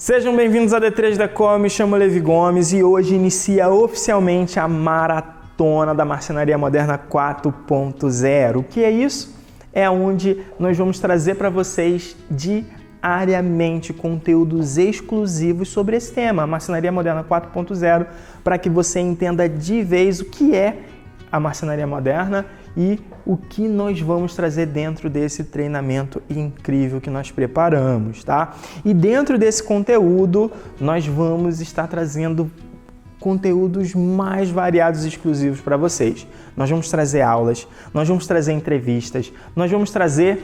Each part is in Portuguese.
Sejam bem-vindos a D3 Decor, me chamo Levi Gomes e hoje inicia oficialmente a Maratona da Marcenaria Moderna 4.0. O que é isso? É onde nós vamos trazer para vocês diariamente conteúdos exclusivos sobre esse tema, a Marcenaria Moderna 4.0, para que você entenda de vez o que é a marcenaria moderna e o que nós vamos trazer dentro desse treinamento incrível que nós preparamos, tá? E dentro desse conteúdo, nós vamos estar trazendo conteúdos mais variados e exclusivos para vocês. Nós vamos trazer aulas, nós vamos trazer entrevistas, nós vamos trazer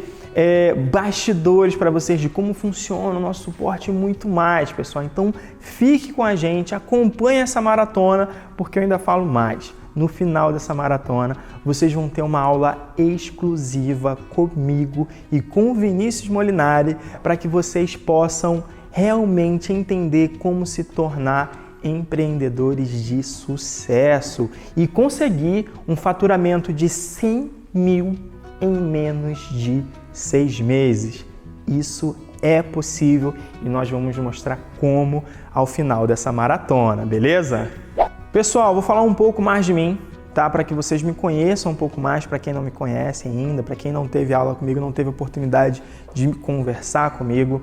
bastidores para vocês de como funciona o nosso suporte e muito mais, pessoal. Então, fique com a gente, acompanhe essa maratona, porque eu ainda falo mais. No final dessa maratona, vocês vão ter uma aula exclusiva comigo e com o Vinícius Molinari para que vocês possam realmente entender como se tornar empreendedores de sucesso e conseguir um faturamento de 100 mil em menos de 6 meses. Isso é possível e nós vamos mostrar como ao final dessa maratona, beleza? Pessoal, vou falar um pouco mais de mim, tá? Para que vocês me conheçam um pouco mais, para quem não me conhece ainda, para quem não teve aula comigo, não teve oportunidade de conversar comigo.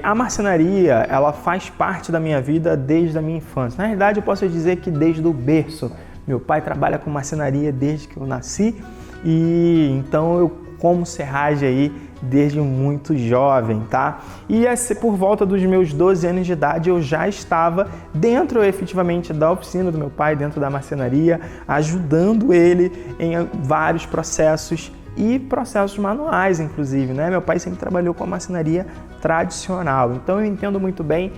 A marcenaria, ela faz parte da minha vida desde a minha infância. Na realidade, eu posso dizer que desde o berço. Meu pai trabalha com marcenaria desde que eu nasci e então eu como serragem aí desde muito jovem, tá? E por volta dos meus 12 anos de idade eu já estava dentro efetivamente da oficina do meu pai, dentro da marcenaria, ajudando ele em vários processos e processos manuais, inclusive, né? Meu pai sempre trabalhou com a marcenaria tradicional, então eu entendo muito bem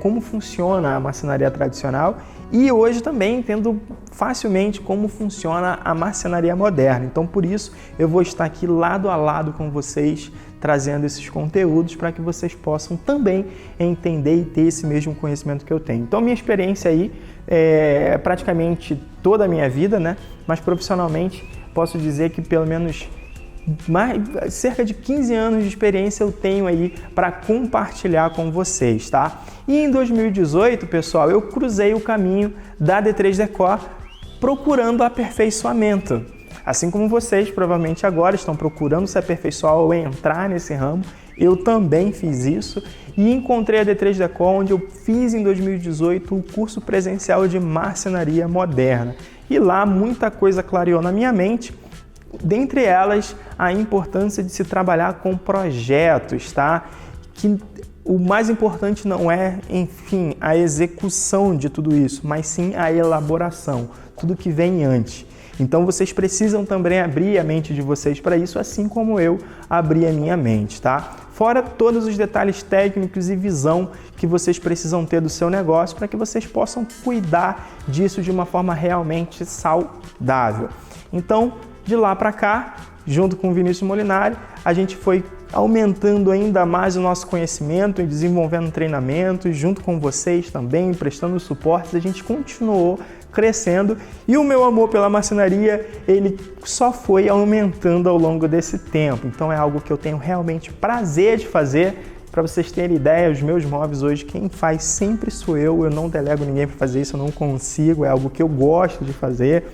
como funciona a marcenaria tradicional e hoje também entendo facilmente como funciona a marcenaria moderna. Então, por isso, eu vou estar aqui lado a lado com vocês, trazendo esses conteúdos para que vocês possam também entender e ter esse mesmo conhecimento que eu tenho. Então, minha experiência aí é praticamente toda a minha vida, né? Mas profissionalmente, posso dizer que pelo menos cerca de 15 anos de experiência eu tenho aí para compartilhar com vocês, tá? E em 2018, pessoal, eu cruzei o caminho da D3 Decor procurando aperfeiçoamento. Assim como vocês provavelmente agora estão procurando se aperfeiçoar ou entrar nesse ramo, eu também fiz isso e encontrei a D3 Decor, onde eu fiz em 2018 o curso presencial de marcenaria moderna. E lá muita coisa clareou na minha mente. Dentre elas, a importância de se trabalhar com projetos, tá? Que o mais importante não é, enfim, a execução de tudo isso, mas sim a elaboração, tudo que vem antes. Então, vocês precisam também abrir a mente de vocês para isso, assim como eu abri a minha mente, tá? Fora todos os detalhes técnicos e visão que vocês precisam ter do seu negócio para que vocês possam cuidar disso de uma forma realmente saudável. Então, de lá para cá, junto com o Vinícius Molinari, a gente foi aumentando ainda mais o nosso conhecimento e desenvolvendo treinamentos, junto com vocês também, prestando suporte, a gente continuou crescendo e o meu amor pela marcenaria, ele só foi aumentando ao longo desse tempo. Então é algo que eu tenho realmente prazer de fazer. Para vocês terem ideia, os meus móveis hoje, quem faz sempre sou eu não delego ninguém para fazer isso, eu não consigo, é algo que eu gosto de fazer.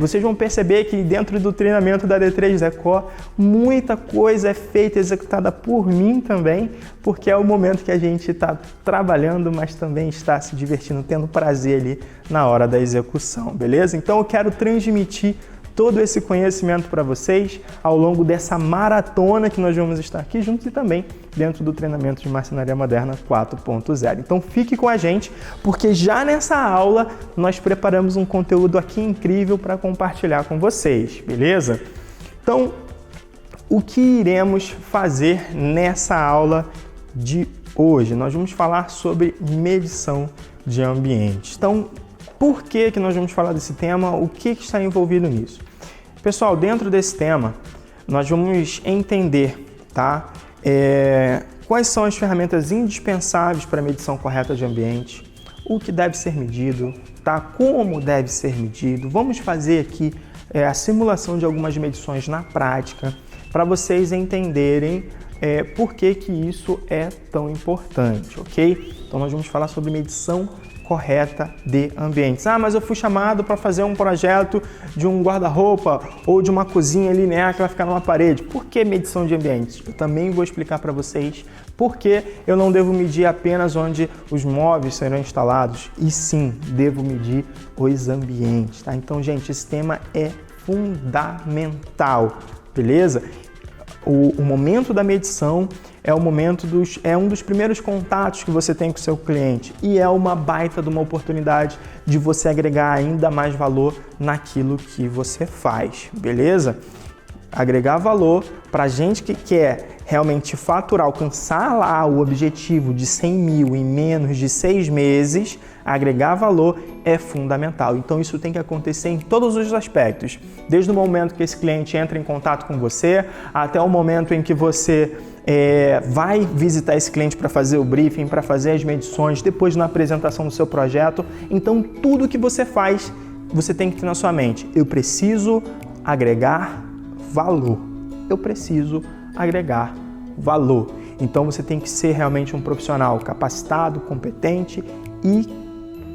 Vocês vão perceber que dentro do treinamento da D3 Decor, muita coisa é feita, executada por mim também, porque é o momento que a gente está trabalhando, mas também está se divertindo, tendo prazer ali na hora da execução, beleza? Então eu quero transmitir todo esse conhecimento para vocês ao longo dessa maratona que nós vamos estar aqui juntos e também dentro do treinamento de Marcenaria Moderna 4.0. Então fique com a gente, porque já nessa aula nós preparamos um conteúdo aqui incrível para compartilhar com vocês, beleza? Então, o que iremos fazer nessa aula de hoje? Nós vamos falar sobre medição de ambiente. Então, por que nós vamos falar desse tema? O que está envolvido nisso? Pessoal, dentro desse tema, nós vamos entender, tá? Quais são as ferramentas indispensáveis para a medição correta de ambiente, o que deve ser medido, tá? Como deve ser medido. Vamos fazer aqui a simulação de algumas medições na prática para vocês entenderem por que isso é tão importante, ok? Então nós vamos falar sobre medição correta de ambientes. Mas eu fui chamado para fazer um projeto de um guarda-roupa ou de uma cozinha linear que vai ficar numa parede. Por que medição de ambientes? Eu também vou explicar para vocês por que eu não devo medir apenas onde os móveis serão instalados, e sim, devo medir os ambientes, tá? Então, gente, esse tema é fundamental, beleza? O momento da medição é um dos primeiros contatos que você tem com o seu cliente e é uma baita de uma oportunidade de você agregar ainda mais valor naquilo que você faz, beleza? Agregar valor para gente que quer realmente faturar, alcançar lá o objetivo de 100 mil em menos de 6 meses, agregar valor é fundamental. Então isso tem que acontecer em todos os aspectos, desde o momento que esse cliente entra em contato com você, até o momento em que você vai visitar esse cliente para fazer o briefing, para fazer as medições, depois na apresentação do seu projeto. Então tudo que você faz, você tem que ter na sua mente: eu preciso agregar valor. Eu preciso agregar valor. Então você tem que ser realmente um profissional capacitado, competente e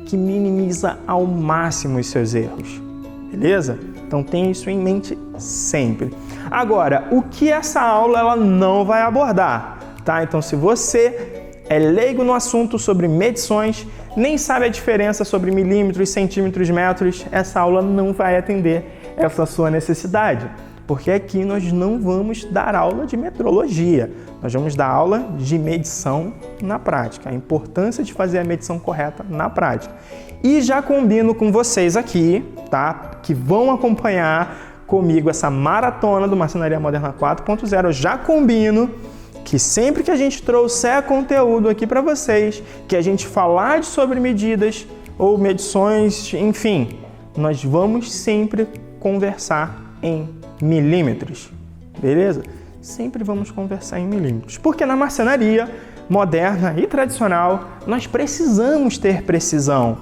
que minimiza ao máximo os seus erros, beleza? Então tenha isso em mente sempre. Agora, o que essa aula ela não vai abordar, tá? Então se você é leigo no assunto sobre medições, nem sabe a diferença sobre milímetros, centímetros, metros, essa aula não vai atender essa sua necessidade. Porque aqui nós não vamos dar aula de metrologia, nós vamos dar aula de medição na prática, a importância de fazer a medição correta na prática. E já combino com vocês aqui, tá? Que vão acompanhar comigo essa maratona do Marcenaria Moderna 4.0, eu já combino que sempre que a gente trouxer conteúdo aqui para vocês, que a gente falar sobre medidas ou medições, enfim, nós vamos sempre conversar em milímetros, beleza? Sempre vamos conversar em milímetros, porque na marcenaria moderna e tradicional nós precisamos ter precisão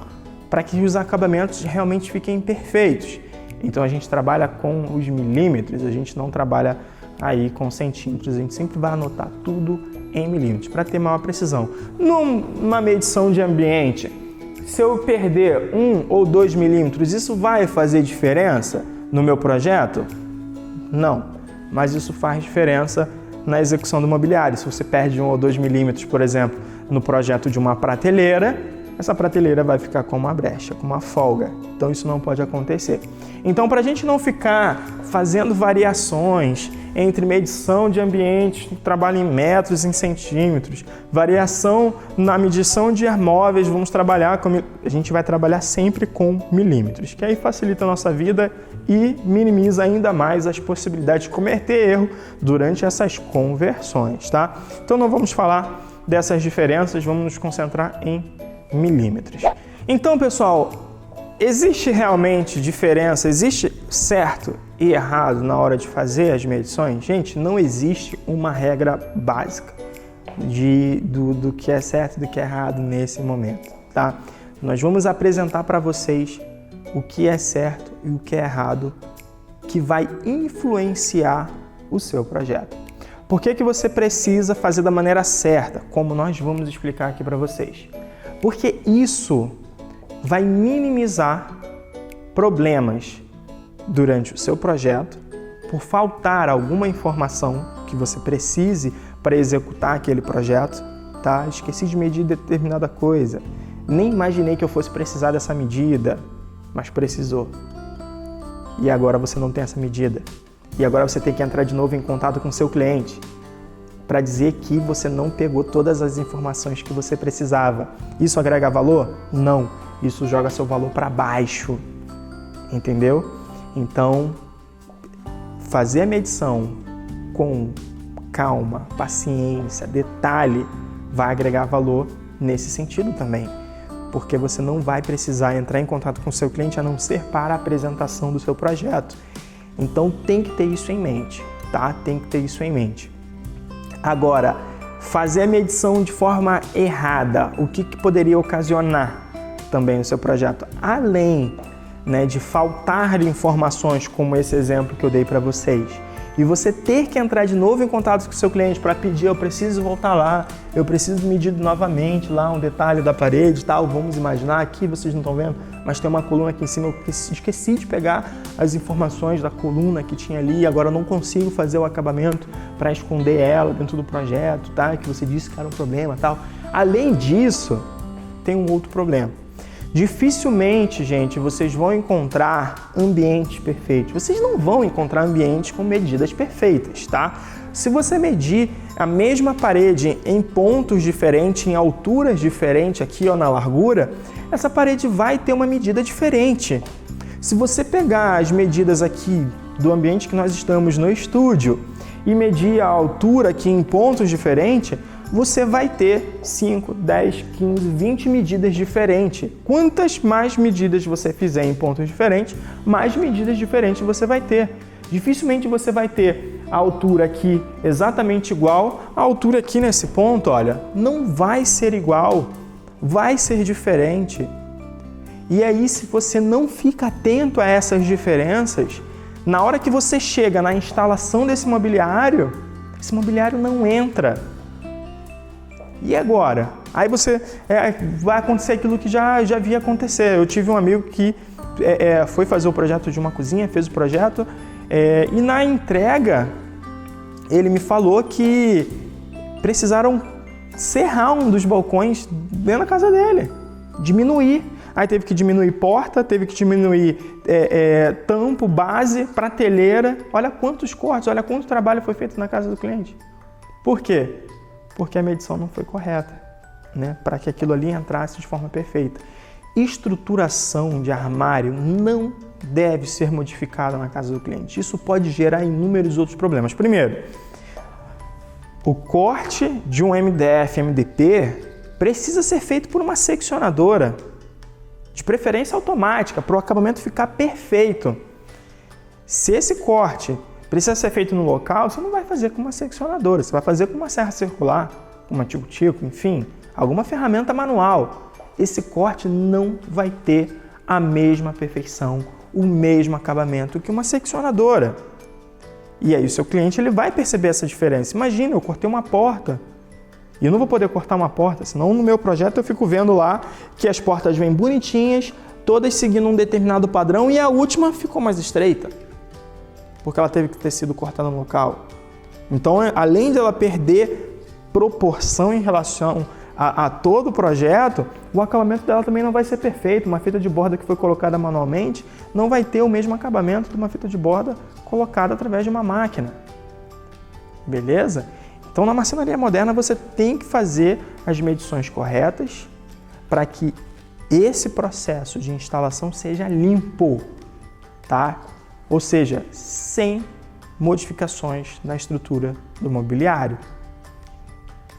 para que os acabamentos realmente fiquem perfeitos. Então a gente trabalha com os milímetros, a gente não trabalha aí com centímetros, a gente sempre vai anotar tudo em milímetros para ter maior precisão. Numa medição de ambiente, se eu perder 1 ou 2 milímetros, isso vai fazer diferença no meu projeto? Não, mas isso faz diferença na execução do mobiliário. Se você perde 1 ou 2 milímetros, por exemplo, no projeto de uma prateleira, essa prateleira vai ficar com uma brecha, com uma folga. Então isso não pode acontecer. Então, para a gente não ficar fazendo variações entre medição de ambiente, trabalho em metros, em centímetros, variação na medição de móveis, a gente vai trabalhar sempre com milímetros, que aí facilita a nossa vida e minimiza ainda mais as possibilidades de cometer erro durante essas conversões, tá? Então não vamos falar dessas diferenças, vamos nos concentrar em milímetros. Então, pessoal, existe realmente diferença, existe certo e errado na hora de fazer as medições? Gente, não existe uma regra básica do que é certo e do que é errado nesse momento, tá? Nós vamos apresentar para vocês o que é certo e o que é errado, que vai influenciar o seu projeto. Por que você precisa fazer da maneira certa, como nós vamos explicar aqui para vocês? Porque isso vai minimizar problemas durante o seu projeto por faltar alguma informação que você precise para executar aquele projeto, tá? Esqueci de medir determinada coisa, nem imaginei que eu fosse precisar dessa medida, mas precisou. E agora você não tem essa medida. E agora você tem que entrar de novo em contato com o seu cliente para dizer que você não pegou todas as informações que você precisava. Isso agrega valor? Não. Isso joga seu valor para baixo. Entendeu? Então, fazer a medição com calma, paciência, detalhe, vai agregar valor nesse sentido também. Porque você não vai precisar entrar em contato com o seu cliente a não ser para a apresentação do seu projeto. Então tem que ter isso em mente, tá? Tem que ter isso em mente. Agora, fazer a medição de forma errada, o que poderia ocasionar também no seu projeto? Além, de faltar informações, como esse exemplo que eu dei para vocês, e você ter que entrar de novo em contato com o seu cliente para pedir, eu preciso voltar lá, eu preciso medir novamente lá um detalhe da parede e tal, vamos imaginar aqui, vocês não estão vendo, mas tem uma coluna aqui em cima, eu esqueci de pegar as informações da coluna que tinha ali, agora eu não consigo fazer o acabamento para esconder ela dentro do projeto, tá? Que você disse que era um problema e tal. Além disso, tem um outro problema. Dificilmente, gente, vocês vão encontrar ambientes perfeitos. Vocês não vão encontrar ambientes com medidas perfeitas, tá? Se você medir a mesma parede em pontos diferentes, em alturas diferentes, aqui ou na largura, essa parede vai ter uma medida diferente. Se você pegar as medidas aqui do ambiente que nós estamos no estúdio e medir a altura aqui em pontos diferentes, você vai ter 5, 10, 15, 20 medidas diferentes. Quantas mais medidas você fizer em pontos diferentes, mais medidas diferentes você vai ter. Dificilmente você vai ter a altura aqui exatamente igual, a altura aqui nesse ponto, olha, não vai ser igual, vai ser diferente. E aí, se você não fica atento a essas diferenças, na hora que você chega na instalação desse mobiliário, esse mobiliário não entra. E agora? Aí vai acontecer aquilo que já havia acontecer. Eu tive um amigo que foi fazer o projeto de uma cozinha, fez o projeto, e na entrega ele me falou que precisaram serrar um dos balcões dentro da casa dele, diminuir. Aí teve que diminuir porta, teve que diminuir tampo, base, prateleira. Olha quantos cortes, olha quanto trabalho foi feito na casa do cliente. Por quê? Porque a medição não foi correta, né? Para que aquilo ali entrasse de forma perfeita. Estruturação de armário não deve ser modificada na casa do cliente. Isso pode gerar inúmeros outros problemas. Primeiro, o corte de um MDF, MDP, precisa ser feito por uma seccionadora, de preferência automática, para o acabamento ficar perfeito. Se esse corte precisa ser feito no local, você não vai fazer com uma seccionadora, você vai fazer com uma serra circular, uma tico-tico, enfim, alguma ferramenta manual. Esse corte não vai ter a mesma perfeição, o mesmo acabamento que uma seccionadora. E aí o seu cliente ele vai perceber essa diferença. Imagina, eu cortei uma porta e eu não vou poder cortar uma porta, senão no meu projeto eu fico vendo lá que as portas vêm bonitinhas, todas seguindo um determinado padrão e a última ficou mais estreita, porque ela teve que ter sido cortada no local. Então, além de ela perder proporção em relação a todo o projeto, o acabamento dela também não vai ser perfeito. Uma fita de borda que foi colocada manualmente não vai ter o mesmo acabamento de uma fita de borda colocada através de uma máquina. Beleza? Então, na marcenaria moderna, você tem que fazer as medições corretas para que esse processo de instalação seja limpo, tá? Ou seja, sem modificações na estrutura do mobiliário.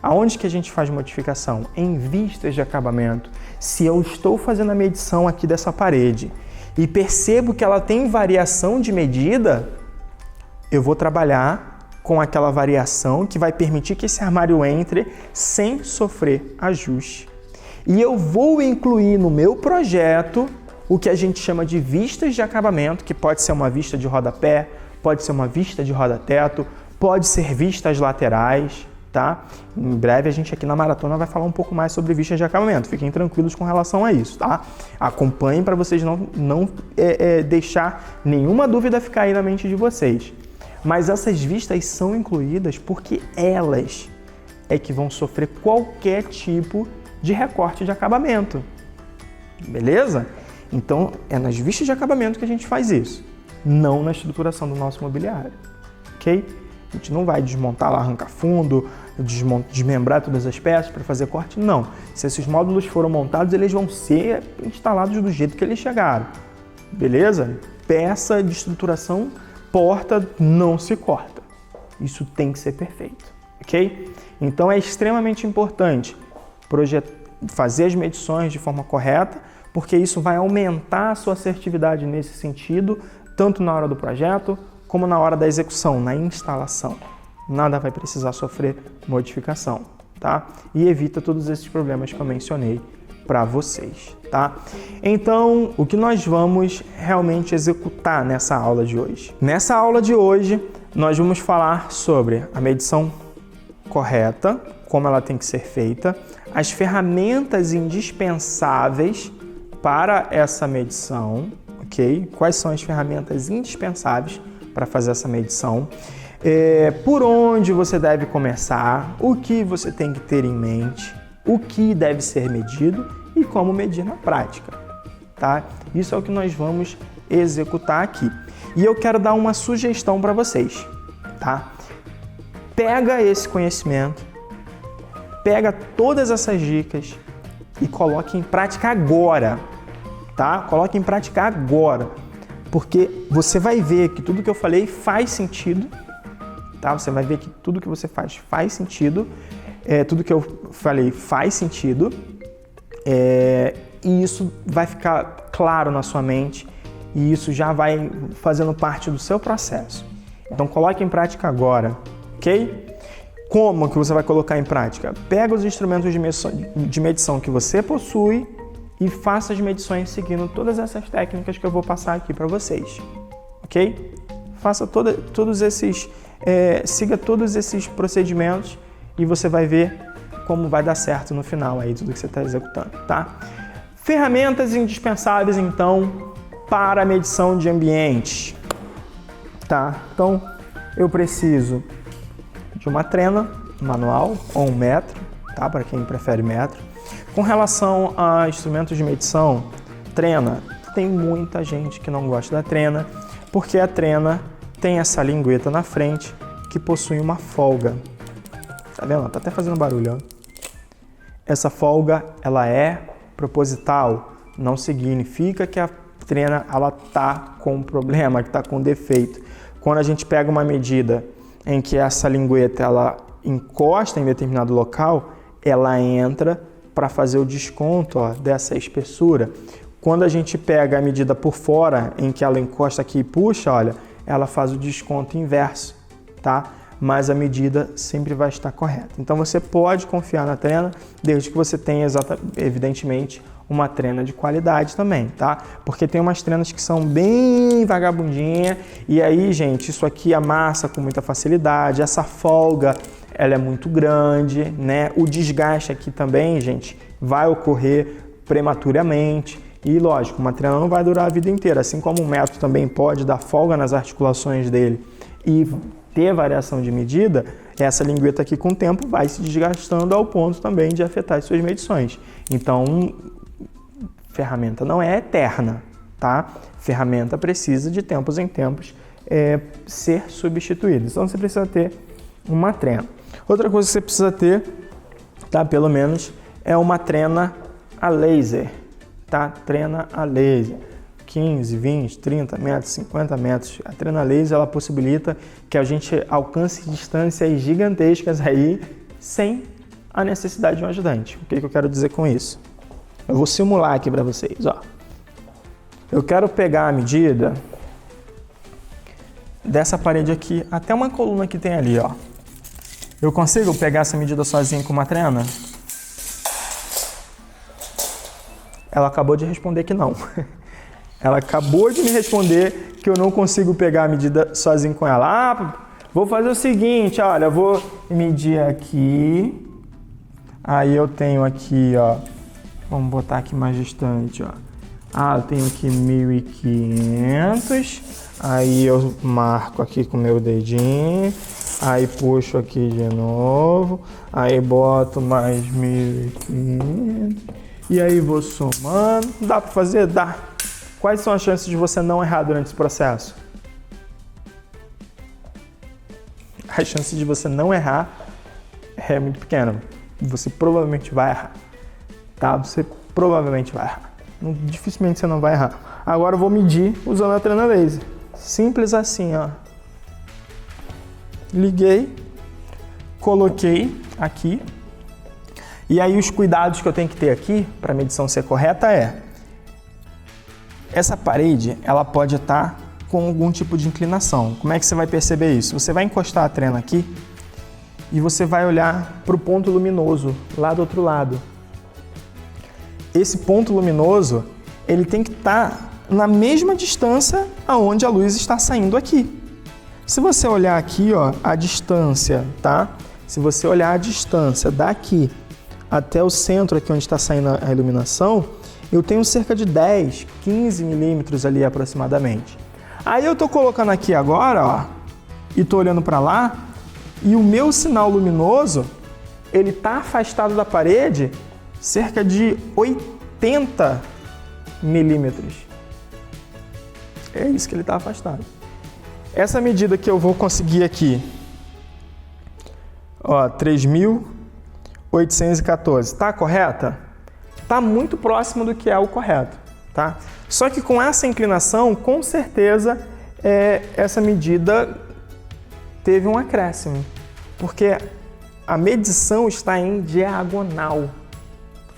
Aonde que a gente faz modificação? Em vistas de acabamento. Se eu estou fazendo a medição aqui dessa parede e percebo que ela tem variação de medida, eu vou trabalhar com aquela variação que vai permitir que esse armário entre sem sofrer ajuste. E eu vou incluir no meu projeto o que a gente chama de vistas de acabamento, que pode ser uma vista de rodapé, pode ser uma vista de roda-teto, pode ser vistas laterais, tá? Em breve a gente aqui na Maratona vai falar um pouco mais sobre vistas de acabamento, fiquem tranquilos com relação a isso, tá? Acompanhem para vocês não deixar nenhuma dúvida ficar aí na mente de vocês. Mas essas vistas são incluídas porque elas é que vão sofrer qualquer tipo de recorte de acabamento, beleza? Então, é nas vistas de acabamento que a gente faz isso, não na estruturação do nosso mobiliário, ok? A gente não vai desmontar lá, arrancar fundo, desmembrar todas as peças para fazer corte, não. Se esses módulos foram montados, eles vão ser instalados do jeito que eles chegaram, beleza? Peça de estruturação, porta, não se corta. Isso tem que ser perfeito, ok? Então, é extremamente importante fazer as medições de forma correta, porque isso vai aumentar a sua assertividade nesse sentido, tanto na hora do projeto, como na hora da execução, na instalação. Nada vai precisar sofrer modificação, tá? E evita todos esses problemas que eu mencionei para vocês, tá? Então, o que nós vamos realmente executar nessa aula de hoje? Nessa aula de hoje, nós vamos falar sobre a medição correta, como ela tem que ser feita, as ferramentas indispensáveis para essa medição, ok? Quais são as ferramentas indispensáveis para fazer essa medição? Por onde você deve começar, o que você tem que ter em mente, o que deve ser medido e como medir na prática, tá? Isso é o que nós vamos executar aqui. E eu quero dar uma sugestão para vocês, tá? Pega esse conhecimento, pega todas essas dicas e coloque em prática agora, tá? Coloque em prática agora, porque você vai ver que tudo que eu falei faz sentido, tá? Você vai ver que tudo que você faz sentido, tudo que eu falei faz sentido, e isso vai ficar claro na sua mente e isso já vai fazendo parte do seu processo. Então coloque em prática agora, ok? Como que você vai colocar em prática? Pega os instrumentos de medição que você possui e faça as medições seguindo todas essas técnicas que eu vou passar aqui para vocês, ok? Faça siga todos esses procedimentos e você vai ver como vai dar certo no final aí tudo que você está executando, tá? Ferramentas indispensáveis, então, para a medição de ambientes, tá? Então, eu preciso de uma trena manual ou um metro, tá? Para quem prefere metro. Com relação a instrumentos de medição, trena, tem muita gente que não gosta da trena, porque a trena tem essa lingueta na frente que possui uma folga. Tá vendo? Tá até fazendo barulho, ó. Essa folga, ela é proposital, não significa que a trena ela tá com problema, que tá com defeito. Quando a gente pega uma medida em que essa lingueta ela encosta em determinado local, ela entra para fazer o desconto, ó, dessa espessura. Quando a gente pega a medida por fora, em que ela encosta aqui e puxa, olha, ela faz o desconto inverso, tá? Mas a medida sempre vai estar correta. Então você pode confiar na trena, desde que você tenha evidentemente uma trena de qualidade também, tá? Porque tem umas trenas que são bem vagabundinha e aí, gente, isso aqui amassa com muita facilidade, essa folga, ela é muito grande, né? O desgaste aqui também, gente, vai ocorrer prematuramente e, lógico, uma trena não vai durar a vida inteira, assim como um metro também pode dar folga nas articulações dele e ter variação de medida, essa lingueta aqui com o tempo vai se desgastando ao ponto também de afetar as suas medições. Então, ferramenta não é eterna, tá? Ferramenta precisa de tempos em tempos ser substituída. Então, você precisa ter uma trena. Outra coisa que você precisa ter, tá? Pelo menos, é uma trena a laser, tá? Trena a laser. 15, 20, 30 metros, 50 metros. A trena laser, ela possibilita que a gente alcance distâncias gigantescas aí sem a necessidade de um ajudante. O que eu quero dizer com isso? Eu vou simular aqui para vocês, ó. Eu quero pegar a medida dessa parede aqui até uma coluna que tem ali, ó. Eu consigo pegar essa medida sozinho com uma trena? Ela acabou de responder que não. Ela acabou de me responder que eu não consigo pegar a medida sozinho com ela. Ah, vou fazer o seguinte, olha, eu vou medir aqui. Aí eu tenho aqui, ó, vamos botar aqui mais distante, ó. Ah, eu tenho aqui 1.500. Aí eu marco aqui com o meu dedinho. Aí puxo aqui de novo. Aí boto mais 1.500. E aí vou somando. Dá para fazer? Dá. Quais são as chances de você não errar durante esse processo? A chance de você não errar é muito pequena. Você provavelmente vai errar, tá? Você provavelmente vai errar. Dificilmente você não vai errar. Agora eu vou medir usando a trena laser. Simples assim, ó. Liguei, coloquei aqui. E aí os cuidados que eu tenho que ter aqui para a medição ser correta é: essa parede, ela pode estar com algum tipo de inclinação. Como é que você vai perceber isso? Você vai encostar a trena aqui e você vai olhar para o ponto luminoso lá do outro lado. Esse ponto luminoso, ele tem que estar na mesma distância aonde a luz está saindo aqui. Se você olhar aqui, ó, a distância, tá? Se você olhar a distância daqui até o centro, aqui onde está saindo a iluminação, eu tenho cerca de 10, 15 milímetros ali aproximadamente. Aí eu tô colocando aqui agora, ó, e tô olhando para lá, e o meu sinal luminoso, ele tá afastado da parede cerca de 80 milímetros. É isso que ele tá afastado. Essa medida que eu vou conseguir aqui, ó, 3.814, tá correta? Tá muito próximo do que é o correto, tá? Só que com essa inclinação, com certeza, essa medida teve um acréscimo, porque a medição está em diagonal.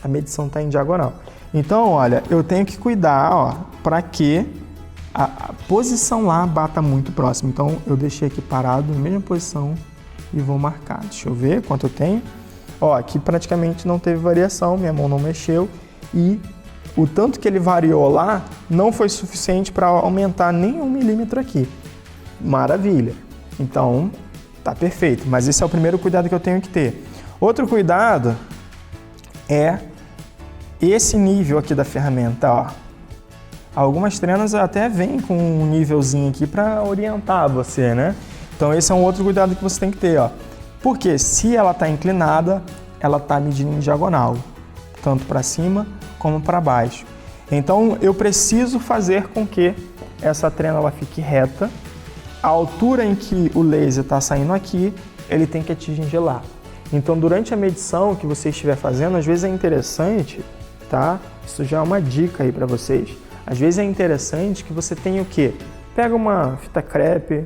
A medição está em diagonal. Então, olha, eu tenho que cuidar, ó, para que a posição lá bata muito próximo. Então, eu deixei aqui parado na mesma posição e vou marcar. Deixa eu ver quanto eu tenho. Ó, aqui praticamente não teve variação, minha mão não mexeu e o tanto que ele variou lá não foi suficiente para aumentar nem 1 milímetro aqui. Maravilha! Então, tá perfeito. Mas esse é o primeiro cuidado que eu tenho que ter. Outro cuidado é esse nível aqui da ferramenta, ó. Algumas trenas até vêm com um nívelzinho aqui para orientar você, né? Então esse é um outro cuidado que você tem que ter, ó. Porque se ela está inclinada, ela está medindo em diagonal, tanto para cima como para baixo. Então eu preciso fazer com que essa trena ela fique reta. A altura em que o laser está saindo aqui, ele tem que atingir lá. Então durante a medição que você estiver fazendo, às vezes é interessante, tá? Isso já é uma dica aí para vocês. Às vezes é interessante que você tenha o quê? Pega uma fita crepe,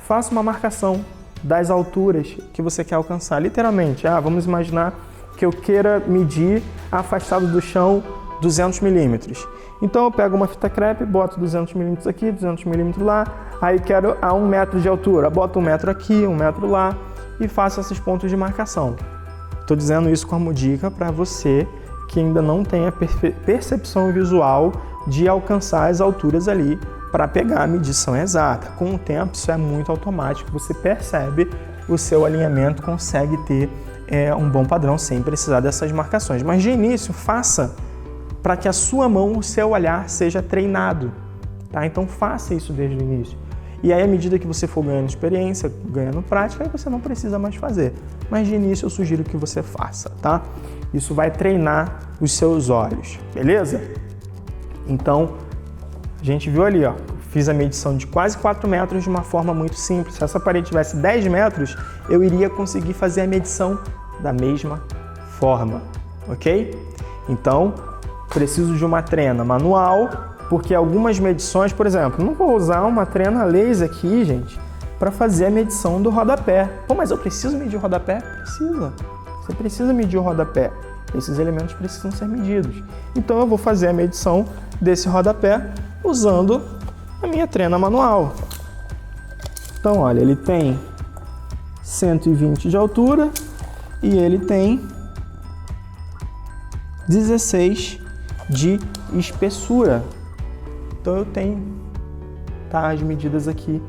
faça uma marcação das alturas que você quer alcançar. Literalmente, vamos imaginar que eu queira medir afastado do chão 200 milímetros. Então eu pego uma fita crepe, boto 200 milímetros aqui, 200 milímetros lá, aí quero a 1 metro de altura, boto 1 metro aqui, 1 metro lá e faço esses pontos de marcação. Estou dizendo isso como dica para você que ainda não tem a percepção visual de alcançar as alturas ali para pegar a medição exata. Com o tempo, isso é muito automático, você percebe o seu alinhamento, consegue ter um bom padrão sem precisar dessas marcações. Mas de início, faça para que a sua mão, o seu olhar seja treinado, tá? Então faça isso desde o início. E aí, à medida que você for ganhando experiência, ganhando prática, aí você não precisa mais fazer. Mas de início eu sugiro que você faça, tá? Isso vai treinar os seus olhos, beleza? Então, a gente viu ali, ó, fiz a medição de quase 4 metros de uma forma muito simples. Se essa parede tivesse 10 metros, eu iria conseguir fazer a medição da mesma forma, ok? Então, preciso de uma trena manual, porque algumas medições, por exemplo, não vou usar uma trena laser aqui, gente, para fazer a medição do rodapé. Pô, mas eu preciso medir o rodapé? Precisa. Você precisa medir o rodapé. Esses elementos precisam ser medidos. Então eu vou fazer a medição desse rodapé usando a minha trena manual. Então, olha, ele tem 120 de altura e ele tem 16 de espessura. Então eu tenho as medidas aqui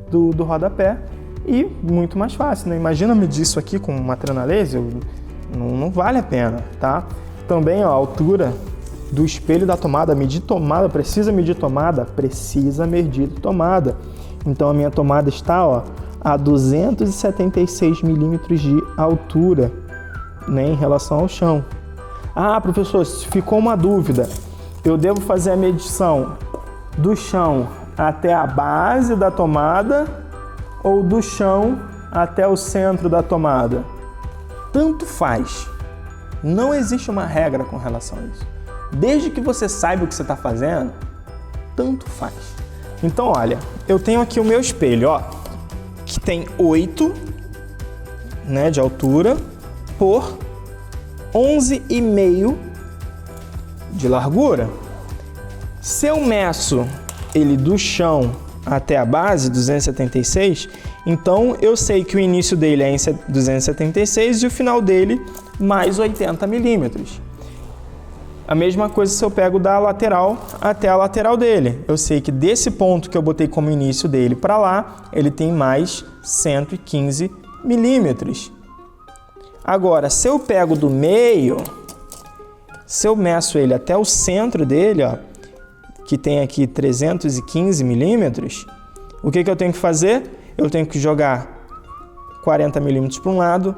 do rodapé e muito mais fácil, né? Imagina medir isso aqui com uma trena laser, não vale a pena, tá? Também, ó, a altura do espelho da tomada, medir tomada, precisa medir tomada? Precisa medir tomada. Então a minha tomada está, ó, a 276 milímetros de altura, né, em relação ao chão. Ah, professor, ficou uma dúvida. Eu devo fazer a medição do chão até a base da tomada ou do chão até o centro da tomada? Tanto faz. Não existe uma regra com relação a isso. Desde que você saiba o que você está fazendo, tanto faz. Então, olha, eu tenho aqui o meu espelho, ó, que tem 8, né, de altura por 11,5 de largura. Se eu meço ele do chão até a base, 276, então eu sei que o início dele é em 276 e o final dele mais 80 milímetros. A mesma coisa se eu pego da lateral até a lateral dele. Eu sei que desse ponto que eu botei como início dele para lá, ele tem mais 115 milímetros. Agora, se eu pego do meio, se eu meço ele até o centro dele, ó, que tem aqui 315 milímetros, o que eu tenho que fazer? Eu tenho que jogar 40 milímetros para um lado,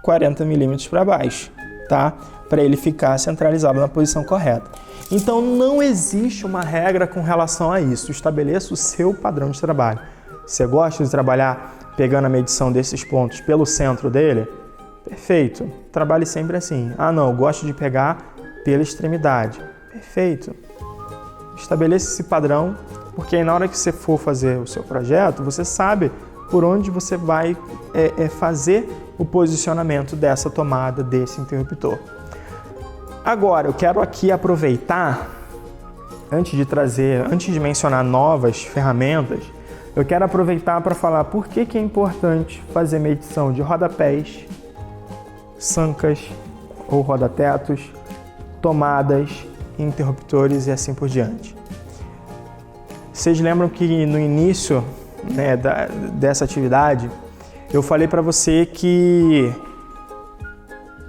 40 milímetros para baixo, tá? Para ele ficar centralizado na posição correta. Então, não existe uma regra com relação a isso. Estabeleça o seu padrão de trabalho. Você gosta de trabalhar pegando a medição desses pontos pelo centro dele? Perfeito. Trabalhe sempre assim. Ah, não, eu gosto de pegar pela extremidade. Perfeito. Estabeleça esse padrão, porque aí na hora que você for fazer o seu projeto, você sabe por onde você vai fazer o posicionamento dessa tomada, desse interruptor. Agora, eu quero aqui aproveitar, antes de mencionar novas ferramentas, eu quero aproveitar para falar por que é importante fazer medição de rodapés, sancas ou rodatetos, tomadas, interruptores e assim por diante. Vocês lembram que no início, né, dessa atividade, eu falei para você que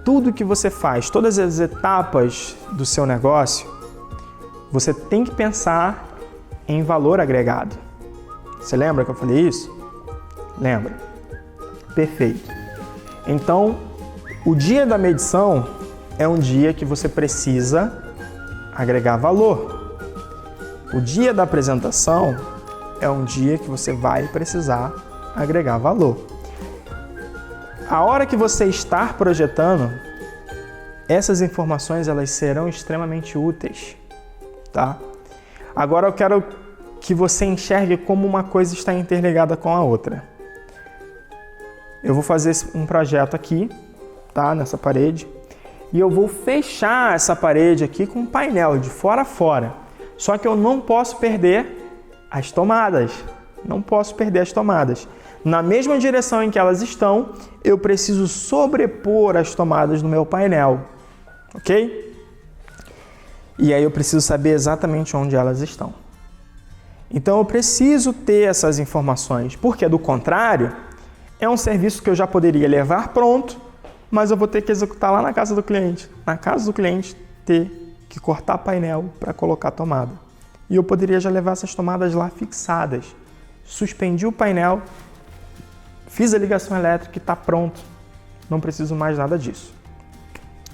tudo que você faz, todas as etapas do seu negócio, você tem que pensar em valor agregado. Você lembra que eu falei isso? Lembra? Perfeito. Então, o dia da medição é um dia que você precisa agregar valor. O dia da apresentação é um dia que você vai precisar agregar valor. A hora que você estar projetando, essas informações elas serão extremamente úteis, tá? Agora eu quero que você enxergue como uma coisa está interligada com a outra. Eu vou fazer um projeto aqui, tá? Nessa parede. E eu vou fechar essa parede aqui com um painel de fora a fora. Só que eu não posso perder as tomadas. Não posso perder as tomadas. Na mesma direção em que elas estão, eu preciso sobrepor as tomadas no meu painel. Ok? E aí eu preciso saber exatamente onde elas estão. Então eu preciso ter essas informações, porque do contrário, é um serviço que eu já poderia levar pronto, mas eu vou ter que executar lá na casa do cliente. Na casa do cliente, ter que cortar painel para colocar tomada. E eu poderia já levar essas tomadas lá fixadas. Suspendi o painel, fiz a ligação elétrica e está pronto. Não preciso mais nada disso.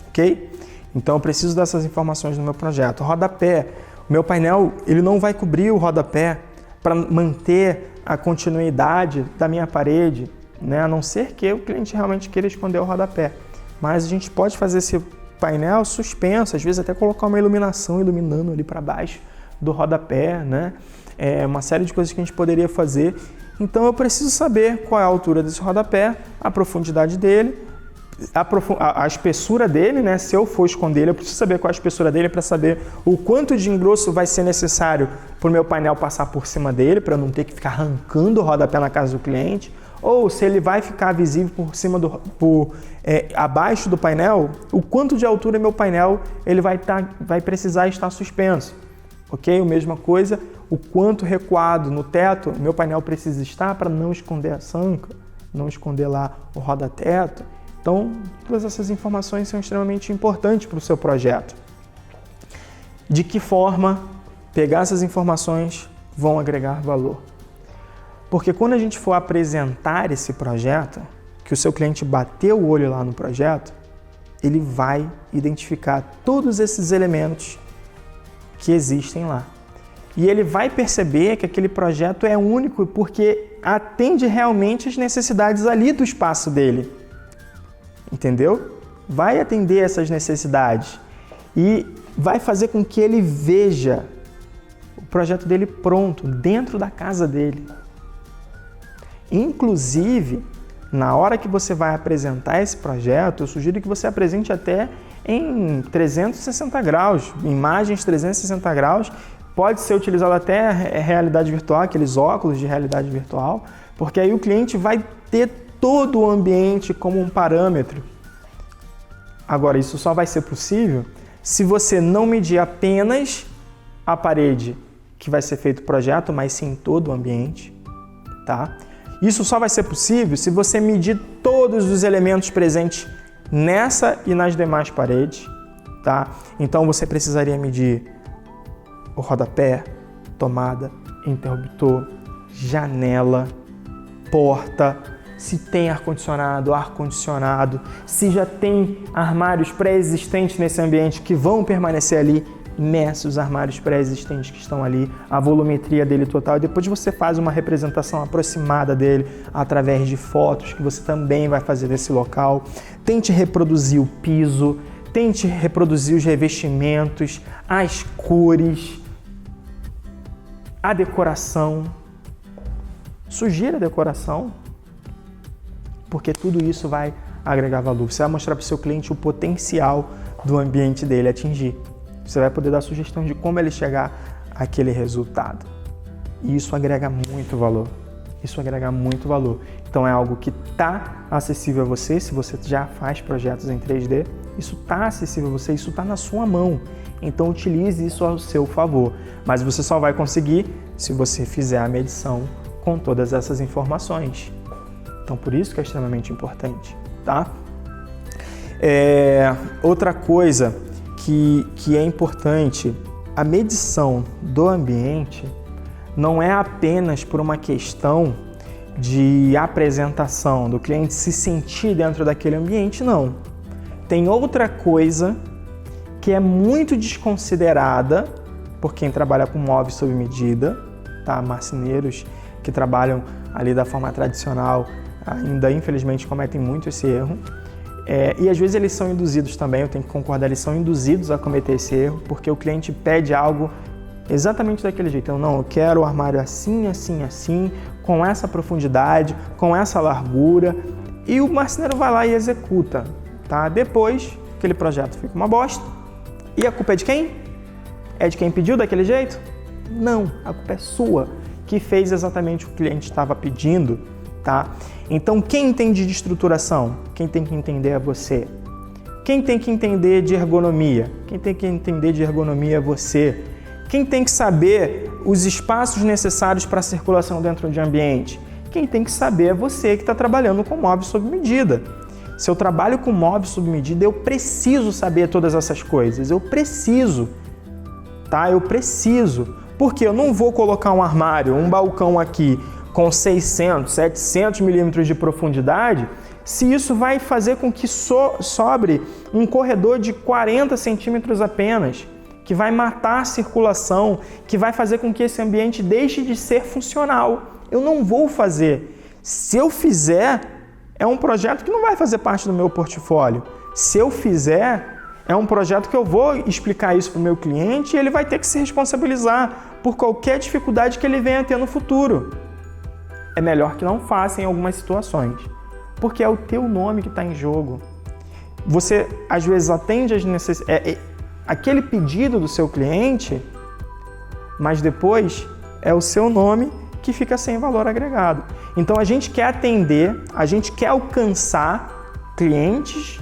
Ok? Então eu preciso dessas informações no meu projeto. Rodapé. O meu painel ele não vai cobrir o rodapé para manter a continuidade da minha parede, né? A não ser que o cliente realmente queira esconder o rodapé. Mas a gente pode fazer esse painel suspenso, às vezes até colocar uma iluminação iluminando ali para baixo do rodapé, né? Uma série de coisas que a gente poderia fazer. Então eu preciso saber qual é a altura desse rodapé, a profundidade dele, a espessura dele, né? Se eu for esconder ele, eu preciso saber qual é a espessura dele para saber o quanto de engrosso vai ser necessário para o meu painel passar por cima dele, para eu não ter que ficar arrancando o rodapé na casa do cliente, ou se ele vai ficar visível por cima abaixo do painel, o quanto de altura meu painel ele vai precisar estar suspenso. Ok? A mesma coisa, o quanto recuado no teto meu painel precisa estar para não esconder a sanca, não esconder lá o roda-teto. Então, todas essas informações são extremamente importantes para o seu projeto. De que forma pegar essas informações vão agregar valor? Porque quando a gente for apresentar esse projeto, que o seu cliente bateu o olho lá no projeto, ele vai identificar todos esses elementos que existem lá. E ele vai perceber que aquele projeto é único porque atende realmente as necessidades ali do espaço dele. Entendeu? Vai atender essas necessidades e vai fazer com que ele veja o projeto dele pronto, dentro da casa dele. Inclusive, na hora que você vai apresentar esse projeto, eu sugiro que você apresente até em 360 graus, imagens 360 graus. Pode ser utilizado até realidade virtual, aqueles óculos de realidade virtual, porque aí o cliente vai ter todo o ambiente como um parâmetro. Agora, isso só vai ser possível se você não medir apenas a parede que vai ser feito o projeto, mas sim todo o ambiente, tá? Isso só vai ser possível se você medir todos os elementos presentes nessa e nas demais paredes, tá? Então você precisaria medir o rodapé, tomada, interruptor, janela, porta, se tem ar-condicionado, se já tem armários pré-existentes nesse ambiente que vão permanecer ali, meça os armários pré-existentes que estão ali, a volumetria dele total, e depois você faz uma representação aproximada dele através de fotos que você também vai fazer desse local. Tente reproduzir o piso, tente reproduzir os revestimentos, as cores, a decoração. Sugira a decoração, porque tudo isso vai agregar valor. Você vai mostrar para o seu cliente o potencial do ambiente dele atingir. Você vai poder dar sugestão de como ele chegar àquele resultado. E isso agrega muito valor. Isso agrega muito valor. Então é algo que está acessível a você, se você já faz projetos em 3D, isso está acessível a você, isso está na sua mão. Então utilize isso ao seu favor. Mas você só vai conseguir se você fizer a medição com todas essas informações. Então por isso que é extremamente importante, tá? Outra coisa que é importante, a medição do ambiente não é apenas por uma questão de apresentação, do cliente se sentir dentro daquele ambiente, não. Tem outra coisa que é muito desconsiderada por quem trabalha com móveis sob medida, tá? Marceneiros que trabalham ali da forma tradicional ainda, infelizmente, cometem muito esse erro. E às vezes eles são induzidos também, eu tenho que concordar, eles são induzidos a cometer esse erro, porque o cliente pede algo exatamente daquele jeito. Então, não, eu quero o armário assim, assim, assim, com essa profundidade, com essa largura, e o marceneiro vai lá e executa, tá? Depois, aquele projeto fica uma bosta. E a culpa é de quem? É de quem pediu daquele jeito? Não, a culpa é sua, que fez exatamente o que o cliente estava pedindo, tá? Então, quem entende de estruturação? Quem tem que entender é você. Quem tem que entender de ergonomia? Quem tem que entender de ergonomia é você. Quem tem que saber os espaços necessários para a circulação dentro de ambiente? Quem tem que saber é você que está trabalhando com móveis sob medida. Se eu trabalho com móveis sob medida, eu preciso saber todas essas coisas. Eu preciso, tá? Eu preciso. Porque eu não vou colocar um armário, um balcão aqui com 600, 700 milímetros de profundidade, se isso vai fazer com que sobre um corredor de 40 centímetros apenas, que vai matar a circulação, que vai fazer com que esse ambiente deixe de ser funcional. Eu não vou fazer. Se eu fizer, é um projeto que não vai fazer parte do meu portfólio. Se eu fizer, é um projeto que eu vou explicar isso para o meu cliente e ele vai ter que se responsabilizar por qualquer dificuldade que ele venha a ter no futuro. É melhor que não faça em algumas situações, porque é o teu nome que está em jogo. Você, às vezes, atende às necessidades, aquele pedido do seu cliente, mas depois é o seu nome que fica sem valor agregado. Então, a gente quer atender, a gente quer alcançar clientes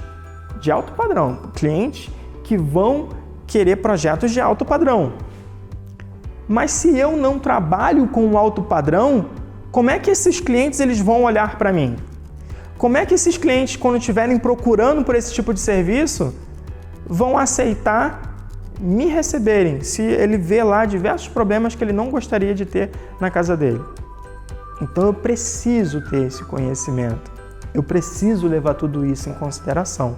de alto padrão, clientes que vão querer projetos de alto padrão. Mas se eu não trabalho com o alto padrão, como é que esses clientes eles vão olhar para mim? Como é que esses clientes, quando estiverem procurando por esse tipo de serviço, vão aceitar me receberem, se ele vê lá diversos problemas que ele não gostaria de ter na casa dele? Então eu preciso ter esse conhecimento, eu preciso levar tudo isso em consideração.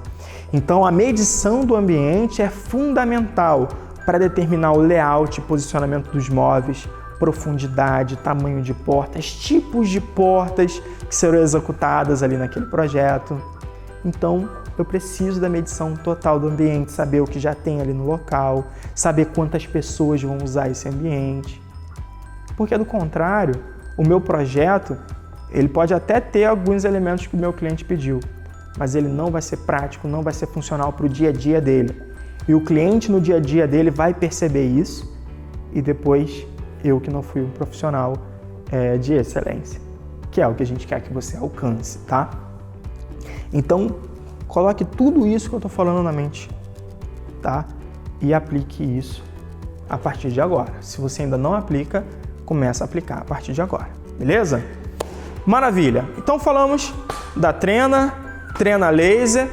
Então a medição do ambiente é fundamental para determinar o layout e posicionamento dos móveis, profundidade, tamanho de portas, tipos de portas que serão executadas ali naquele projeto. Então, eu preciso da medição total do ambiente, saber o que já tem ali no local, saber quantas pessoas vão usar esse ambiente. Porque, do contrário, o meu projeto, ele pode até ter alguns elementos que o meu cliente pediu, mas ele não vai ser prático, não vai ser funcional para o dia a dia dele. E o cliente, no dia a dia dele, vai perceber isso e depois eu que não fui um profissional de excelência, que é o que a gente quer que você alcance, tá? Então, coloque tudo isso que eu estou falando na mente, tá? e aplique isso a partir de agora. Se você ainda não aplica, começa a aplicar a partir de agora, beleza? Maravilha! Então falamos da Trena Laser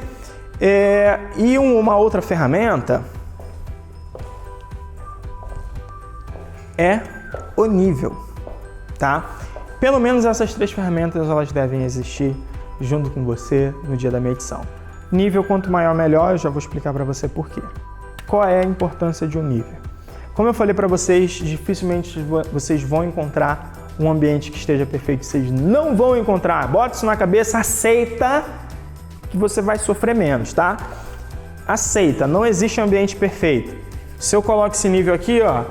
e uma outra ferramenta é o nível, tá? Pelo menos essas 3 ferramentas elas devem existir junto com você no dia da medição. Nível quanto maior melhor, eu já vou explicar para você por quê. Qual é a importância de um nível? Como eu falei para vocês, dificilmente vocês vão encontrar um ambiente que esteja perfeito, vocês não vão encontrar. Bota isso na cabeça, aceita que você vai sofrer menos, tá? Aceita, não existe um ambiente perfeito. Se eu coloco esse nível aqui, ó,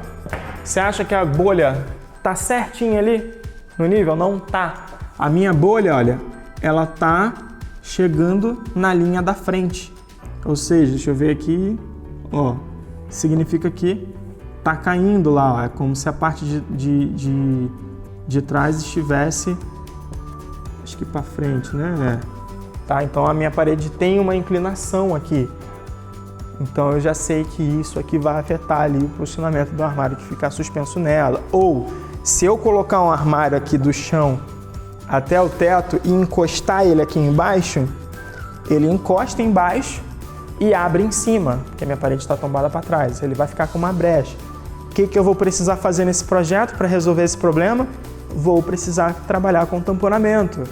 você acha que a bolha tá certinha ali no nível? Não tá. A minha bolha, olha, ela tá chegando na linha da frente. Ou seja, deixa eu ver aqui, ó, significa que tá caindo lá, ó. É como se a parte de trás estivesse, acho que para frente, né? Tá, então a minha parede tem uma inclinação aqui. Então eu já sei que isso aqui vai afetar ali o posicionamento do armário que ficar suspenso nela. Ou se eu colocar um armário aqui do chão até o teto e encostar ele aqui embaixo, ele encosta embaixo e abre em cima, porque a minha parede está tombada para trás. Ele vai ficar com uma brecha. O que eu vou precisar fazer nesse projeto para resolver esse problema? Vou precisar trabalhar com tamponamento.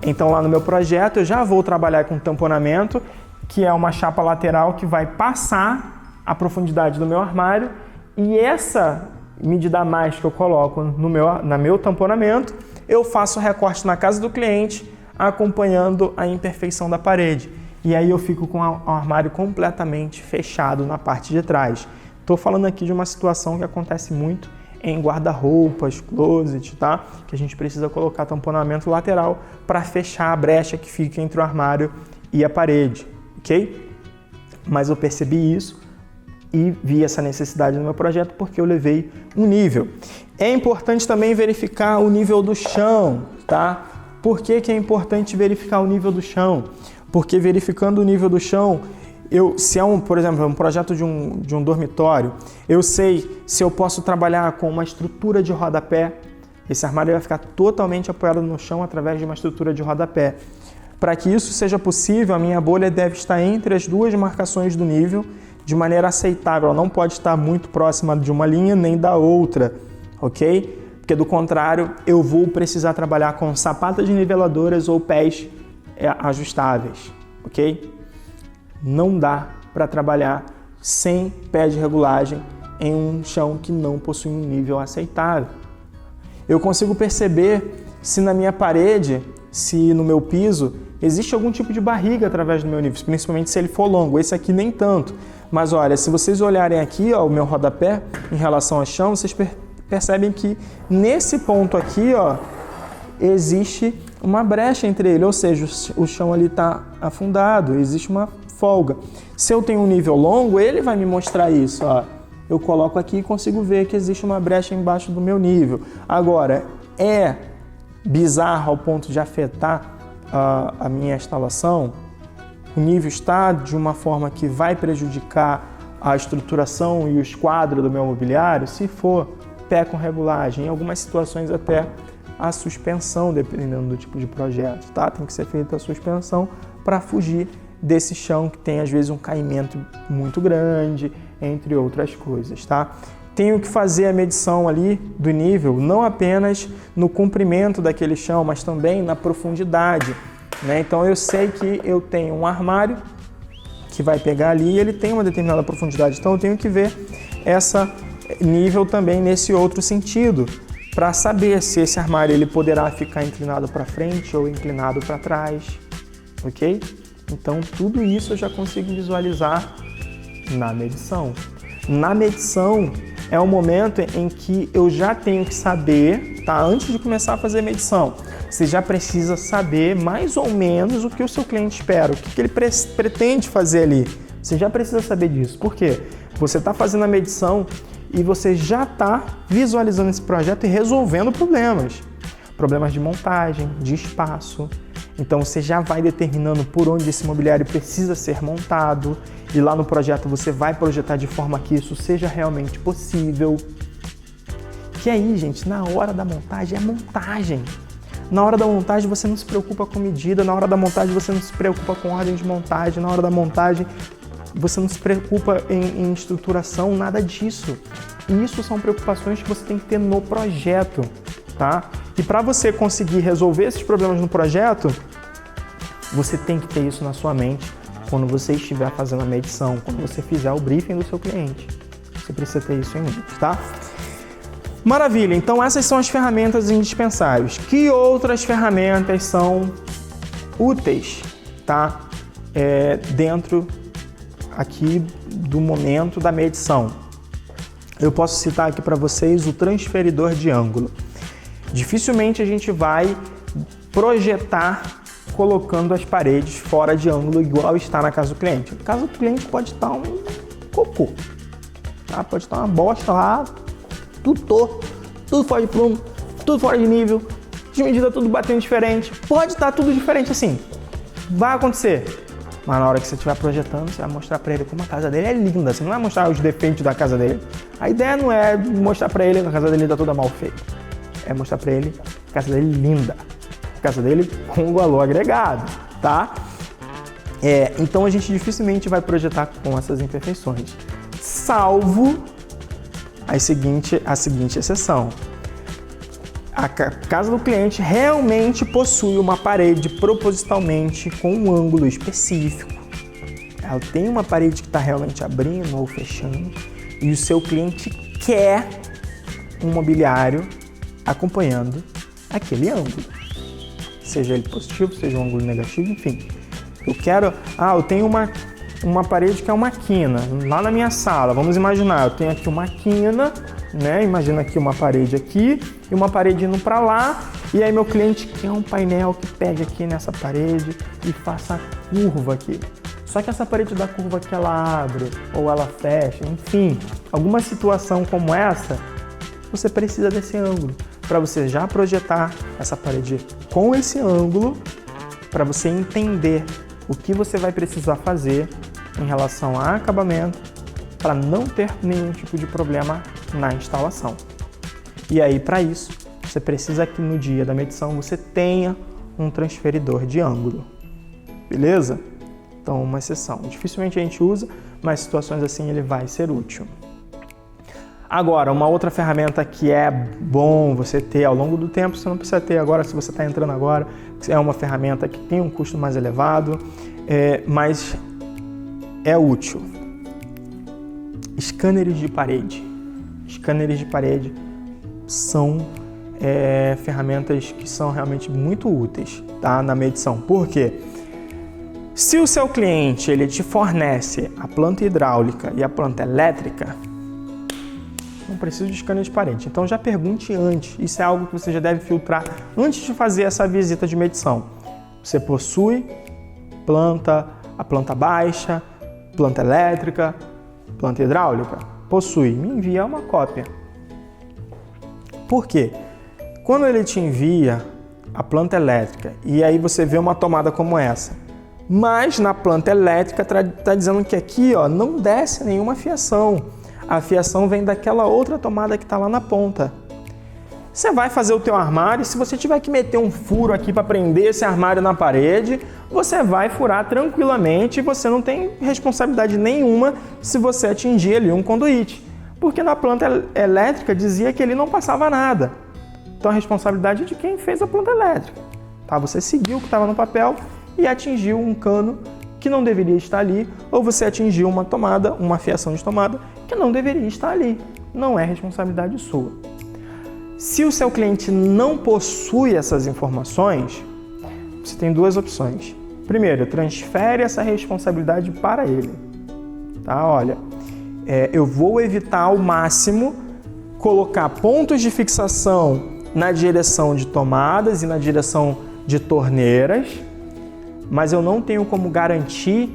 Então lá no meu projeto eu já vou trabalhar com tamponamento, que é uma chapa lateral que vai passar a profundidade do meu armário, e essa medida a mais que eu coloco no meu tamponamento, eu faço o recorte na casa do cliente, acompanhando a imperfeição da parede. E aí eu fico com o armário completamente fechado na parte de trás. Estou falando aqui de uma situação que acontece muito em guarda-roupas, closet, tá? Que a gente precisa colocar tamponamento lateral para fechar a brecha que fica entre o armário e a parede, ok? Mas eu percebi isso e vi essa necessidade no meu projeto porque eu levei um nível. É importante também verificar o nível do chão, tá? Por que é importante verificar o nível do chão? Porque verificando o nível do chão, se é por exemplo, um projeto de um dormitório, eu sei se eu posso trabalhar com uma estrutura de rodapé. Esse armário vai ficar totalmente apoiado no chão através de uma estrutura de rodapé. Para que isso seja possível, a minha bolha deve estar entre as 2 marcações do nível, de maneira aceitável. Ela não pode estar muito próxima de uma linha nem da outra, ok? Porque do contrário, eu vou precisar trabalhar com sapatas niveladoras ou pés ajustáveis, ok? Não dá para trabalhar sem pé de regulagem em um chão que não possui um nível aceitável. Eu consigo perceber se na minha parede, se no meu piso, existe algum tipo de barriga através do meu nível, principalmente se ele for longo. Esse aqui nem tanto. Mas olha, se vocês olharem aqui, ó, o meu rodapé em relação ao chão, vocês percebem que nesse ponto aqui, ó, existe uma brecha entre ele, ou seja, o chão ali está afundado, existe uma folga. Se eu tenho um nível longo, ele vai me mostrar isso, ó. Eu coloco aqui e consigo ver que existe uma brecha embaixo do meu nível. Agora, é bizarro ao ponto de afetar a minha instalação? O nível está de uma forma que vai prejudicar a estruturação e o esquadro do meu mobiliário? Se for, pé com regulagem, em algumas situações até a suspensão, dependendo do tipo de projeto, tá? Tem que ser feita a suspensão para fugir desse chão que tem às vezes um caimento muito grande, entre outras coisas, tá? Tenho que fazer a medição ali do nível, não apenas no comprimento daquele chão, mas também na profundidade, né? Então eu sei que eu tenho um armário que vai pegar ali e ele tem uma determinada profundidade, então eu tenho que ver essa nível também nesse outro sentido, para saber se esse armário ele poderá ficar inclinado para frente ou inclinado para trás, ok? Então tudo isso eu já consigo visualizar na medição. Na medição é o momento em que eu já tenho que saber, tá? Antes de começar a fazer a medição, você já precisa saber mais ou menos o que o seu cliente espera, o que ele pretende fazer ali. Você já precisa saber disso. Por quê? Você está fazendo a medição e você já está visualizando esse projeto e resolvendo problemas. Problemas de montagem, de espaço. Então você já vai determinando por onde esse mobiliário precisa ser montado e lá no projeto você vai projetar de forma que isso seja realmente possível. Que aí, gente, na hora da montagem é montagem. Na hora da montagem você não se preocupa com medida, na hora da montagem você não se preocupa com ordem de montagem, na hora da montagem você não se preocupa em estruturação, nada disso. E isso são preocupações que você tem que ter no projeto, tá? E para você conseguir resolver esses problemas no projeto, você tem que ter isso na sua mente quando você estiver fazendo a medição, quando você fizer o briefing do seu cliente. Você precisa ter isso em mente, tá? Maravilha, então essas são as ferramentas indispensáveis. Que outras ferramentas são úteis, tá? Dentro aqui do momento da medição. Eu posso citar aqui para vocês o transferidor de ângulo. Dificilmente a gente vai projetar colocando as paredes fora de ângulo igual está na casa do cliente. Na casa do cliente pode estar um cocô, tá? Pode estar uma bosta lá, tudo torto, tudo fora de prumo, tudo fora de nível, de medida tudo batendo diferente. Pode estar tudo diferente assim. Vai acontecer. Mas na hora que você estiver projetando, você vai mostrar para ele como a casa dele é linda. Você não vai mostrar os defeitos da casa dele. A ideia não é mostrar para ele que a casa dele está toda mal feita. É mostrar para ele a casa dele linda. A casa dele com valor agregado, tá? Então a gente dificilmente vai projetar com essas imperfeições. Salvo a seguinte exceção. A casa do cliente realmente possui uma parede propositalmente com um ângulo específico. Ela tem uma parede que está realmente abrindo ou fechando e o seu cliente quer um mobiliário acompanhando aquele ângulo. Seja ele positivo, seja um ângulo negativo, enfim. Eu tenho uma parede que é uma quina lá na minha sala. Vamos imaginar, eu tenho aqui uma quina, né? Imagina aqui uma parede aqui e uma parede indo para lá. E aí meu cliente quer um painel que pegue aqui nessa parede e faça a curva aqui. Só que essa parede da curva aqui ela abre ou ela fecha, enfim. Alguma situação como essa, você precisa desse ângulo para você já projetar essa parede com esse ângulo para você entender o que você vai precisar fazer em relação a acabamento para não ter nenhum tipo de problema na instalação. E aí, para isso, você precisa que no dia da medição você tenha um transferidor de ângulo. Beleza? Então, uma exceção. Dificilmente a gente usa, mas situações assim ele vai ser útil. Agora, uma outra ferramenta que é bom você ter ao longo do tempo, você não precisa ter agora se você está entrando agora, é uma ferramenta que tem um custo mais elevado, mas é útil. Scanners de parede. Scanners de parede são ferramentas que são realmente muito úteis, tá, na medição. Por quê? Se o seu cliente ele te fornece a planta hidráulica e a planta elétrica, não precisa de scanner de parede. Então já pergunte antes. Isso é algo que você já deve filtrar antes de fazer essa visita de medição. Você possui a planta baixa, planta elétrica, planta hidráulica? Possui. Me envia uma cópia. Por quê? Quando ele te envia a planta elétrica e aí você vê uma tomada como essa, mas na planta elétrica está dizendo que aqui não desce nenhuma fiação. A fiação vem daquela outra tomada que está lá na ponta. Você vai fazer o teu armário, se você tiver que meter um furo aqui para prender esse armário na parede, você vai furar tranquilamente e você não tem responsabilidade nenhuma se você atingir ali um conduíte. Porque na planta elétrica dizia que ele não passava nada. Então a responsabilidade é de quem fez a planta elétrica. Tá? Você seguiu o que estava no papel e atingiu um cano que não deveria estar ali, ou você atingiu uma tomada, uma fiação de tomada que não deveria estar ali. Não é responsabilidade sua. Se o seu cliente não possui essas informações, você tem duas opções. Primeiro, transfere essa responsabilidade para ele. Tá? Olha, eu vou evitar ao máximo colocar pontos de fixação na direção de tomadas e na direção de torneiras, mas eu não tenho como garantir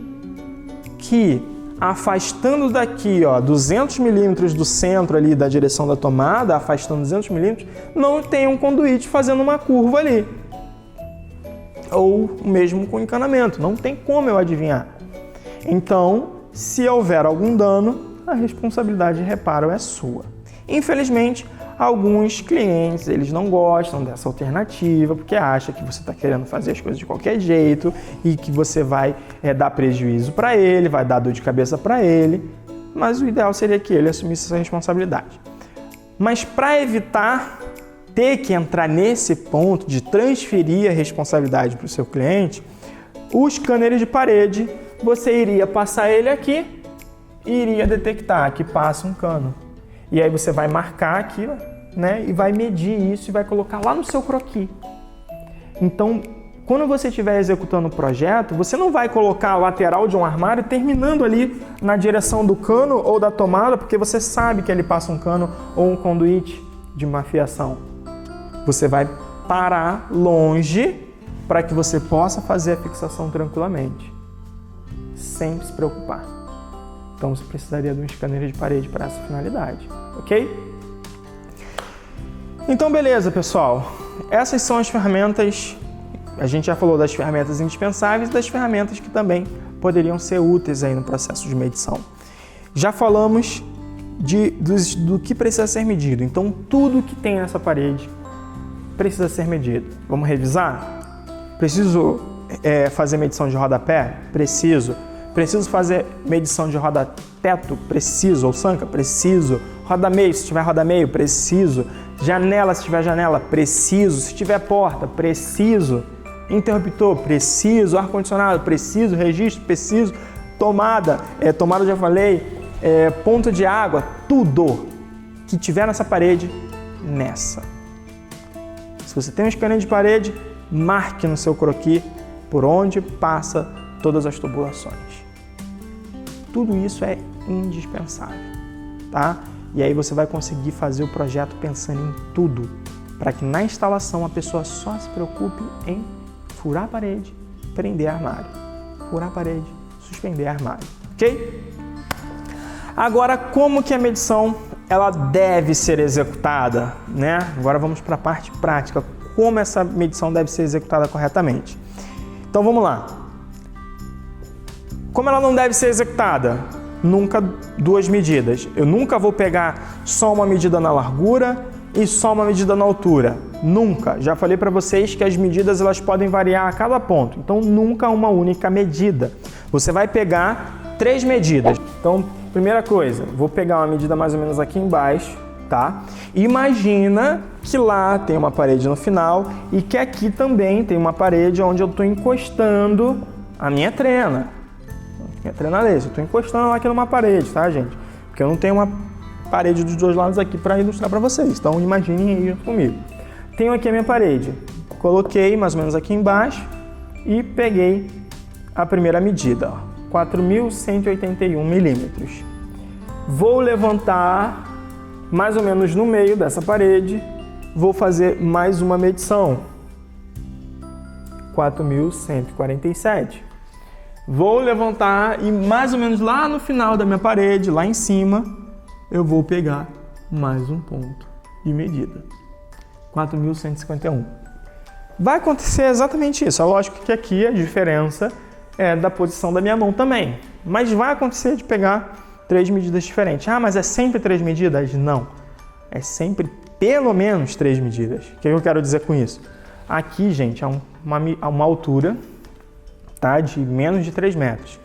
que afastando daqui 200 milímetros do centro ali da direção da tomada, afastando 200 milímetros, não tem um conduíte fazendo uma curva ali. ou mesmo com encanamento. Não tem como eu adivinhar. Então, se houver algum dano, a responsabilidade de reparo é sua. Infelizmente, alguns clientes eles não gostam dessa alternativa porque acham que você está querendo fazer as coisas de qualquer jeito e que você vai dar prejuízo para ele, vai dar dor de cabeça para ele, mas o ideal seria que ele assumisse essa responsabilidade. Mas para evitar ter que entrar nesse ponto de transferir a responsabilidade para o seu cliente, o scanner de parede, você iria passar ele aqui e iria detectar que passa um cano. E aí você vai marcar aqui, né, e vai medir isso e vai colocar lá no seu croquis. Então, quando você estiver executando o projeto, você não vai colocar a lateral de um armário terminando ali na direção do cano ou da tomada, porque você sabe que ali passa um cano ou um conduíte de uma fiação. Você vai parar longe para que você possa fazer a fixação tranquilamente, sem se preocupar. Então você precisaria de um scanner de parede para essa finalidade, ok? Então beleza, pessoal. Essas são as ferramentas, a gente já falou das ferramentas indispensáveis e das ferramentas que também poderiam ser úteis aí no processo de medição. Já falamos do que precisa ser medido, então tudo que tem nessa parede precisa ser medido. Vamos revisar? Preciso fazer medição de rodapé? Preciso. Preciso fazer medição de roda-teto? Preciso. Ou sanca? Preciso. Roda-meio, se tiver roda-meio? Preciso. Janela, se tiver janela? Preciso. Se tiver porta? Preciso. Interruptor? Preciso. Ar-condicionado? Preciso. Registro? Preciso. Tomada? Tomada já falei. Ponto de água? Tudo que tiver nessa parede, nessa. Se você tem um scanner de parede, marque no seu croquis por onde passa todas as tubulações. Tudo isso é indispensável, tá? E aí você vai conseguir fazer o projeto pensando em tudo, para que na instalação a pessoa só se preocupe em furar a parede, prender armário. Furar a parede, suspender armário, ok? Agora, como que a medição ela deve ser executada, né? Agora vamos para a parte prática, como essa medição deve ser executada corretamente. Então vamos lá. Como ela não deve ser executada? Nunca duas medidas. Eu nunca vou pegar só uma medida na largura e só uma medida na altura. Nunca. Já falei para vocês que as medidas elas podem variar a cada ponto. Então nunca uma única medida. Você vai pegar 3 medidas. Então, primeira coisa, vou pegar uma medida mais ou menos aqui embaixo, tá? Imagina que lá tem uma parede no final e que aqui também tem uma parede onde eu estou encostando a minha trena. Minha trena laser. Eu estou encostando ela aqui numa parede, tá, gente? Porque eu não tenho uma parede dos dois lados aqui para ilustrar para vocês. Então, imaginem aí junto comigo. Tenho aqui a minha parede. Coloquei mais ou menos aqui embaixo e peguei a primeira medida, ó, 4.181 milímetros. Vou levantar mais ou menos no meio dessa parede, vou fazer mais uma medição, 4.147. Vou levantar e mais ou menos lá no final da minha parede, lá em cima, eu vou pegar mais um ponto de medida, 4.151. Vai acontecer exatamente isso. É lógico que aqui a diferença é da posição da minha mão também, mas vai acontecer de pegar 3 medidas diferentes. Ah, mas é sempre 3 medidas? Não. É sempre pelo menos 3 medidas. O que eu quero dizer com isso? Aqui, gente, é uma altura, tá, de menos de 3 metros.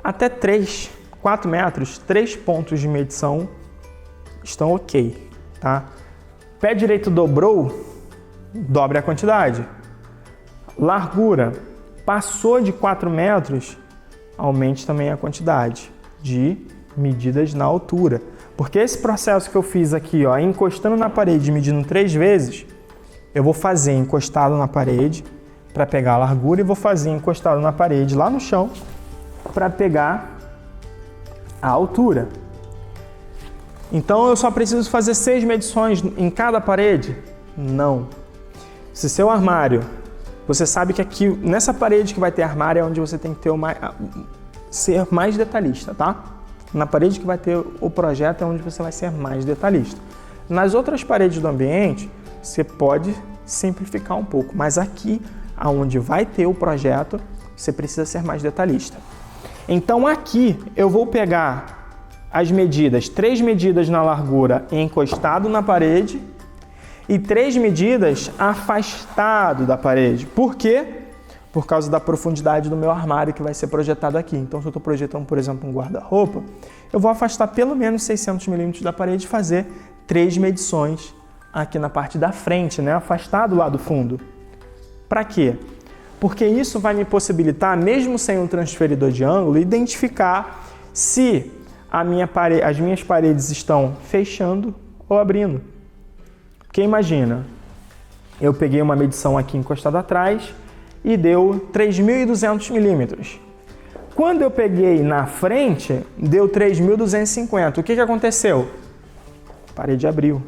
Até 4 metros, 3 pontos de medição estão ok, tá? Pé direito dobrou, dobre a quantidade. Largura, passou de 4 metros, aumente também a quantidade de medidas na altura. Porque esse processo que eu fiz aqui, ó, encostando na parede, medindo 3 vezes, eu vou fazer encostado na parede para pegar a largura e vou fazer encostado na parede lá no chão para pegar a altura. Então eu só preciso fazer 6 medições em cada parede? Não. Se seu armário, você sabe que aqui nessa parede que vai ter armário é onde você tem que ter ser mais detalhista, tá? Na parede que vai ter o projeto é onde você vai ser mais detalhista. Nas outras paredes do ambiente, você pode simplificar um pouco, mas aqui onde vai ter o projeto, você precisa ser mais detalhista. Então aqui eu vou pegar as medidas, 3 medidas na largura encostado na parede e 3 medidas afastado da parede. Por quê? Por causa da profundidade do meu armário que vai ser projetado aqui. Então, se eu estou projetando, por exemplo, um guarda-roupa, eu vou afastar pelo menos 600 milímetros da parede e fazer 3 medições aqui na parte da frente, né? Afastado lá do fundo. Para quê? Porque isso vai me possibilitar, mesmo sem um transferidor de ângulo, identificar se as minhas paredes estão fechando ou abrindo. Porque imagina, eu peguei uma medição aqui encostada atrás e deu 3.200 milímetros. Quando eu peguei na frente, deu 3.250. O que aconteceu? A parede abriu.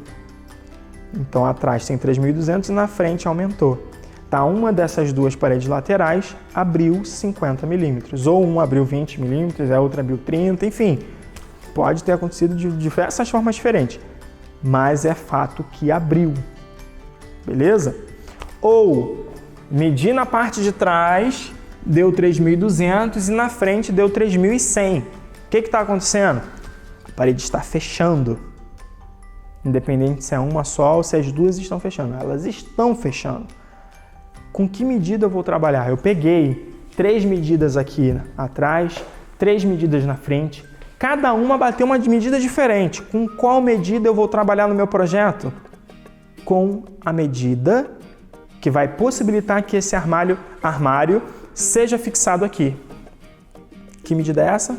Então atrás tem 3.200 e na frente aumentou. Tá, uma dessas duas paredes laterais abriu 50 milímetros. Ou um abriu 20 milímetros, a outra abriu 30, enfim. Pode ter acontecido de diversas formas diferentes. Mas é fato que abriu. Beleza? Ou medi na parte de trás, deu 3.200 e na frente deu 3.100. O que está acontecendo? A parede está fechando. Independente se é uma só ou se as duas estão fechando. Elas estão fechando. Com que medida eu vou trabalhar? Eu peguei 3 medidas aqui atrás, 3 medidas na frente. Cada uma bateu uma medida diferente. Com qual medida eu vou trabalhar no meu projeto? Com a medida que vai possibilitar que esse armário seja fixado aqui. Que medida é essa?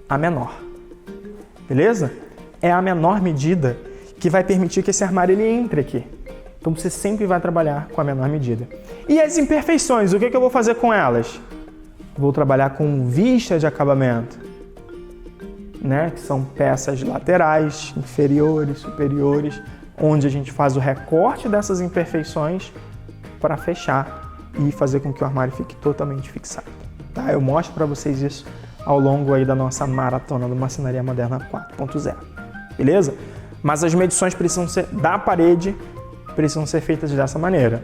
A menor. Beleza? É a menor medida que vai permitir que esse armário ele entre aqui. Então você sempre vai trabalhar com a menor medida. E as imperfeições, o que eu vou fazer com elas? Vou trabalhar com vista de acabamento, né? Que são peças laterais, inferiores, superiores, onde a gente faz o recorte dessas imperfeições para fechar e fazer com que o armário fique totalmente fixado. Tá? Eu mostro para vocês isso ao longo aí da nossa maratona do Marcenaria Moderna 4.0. Beleza? Mas as medições precisam ser da parede, precisam ser feitas dessa maneira.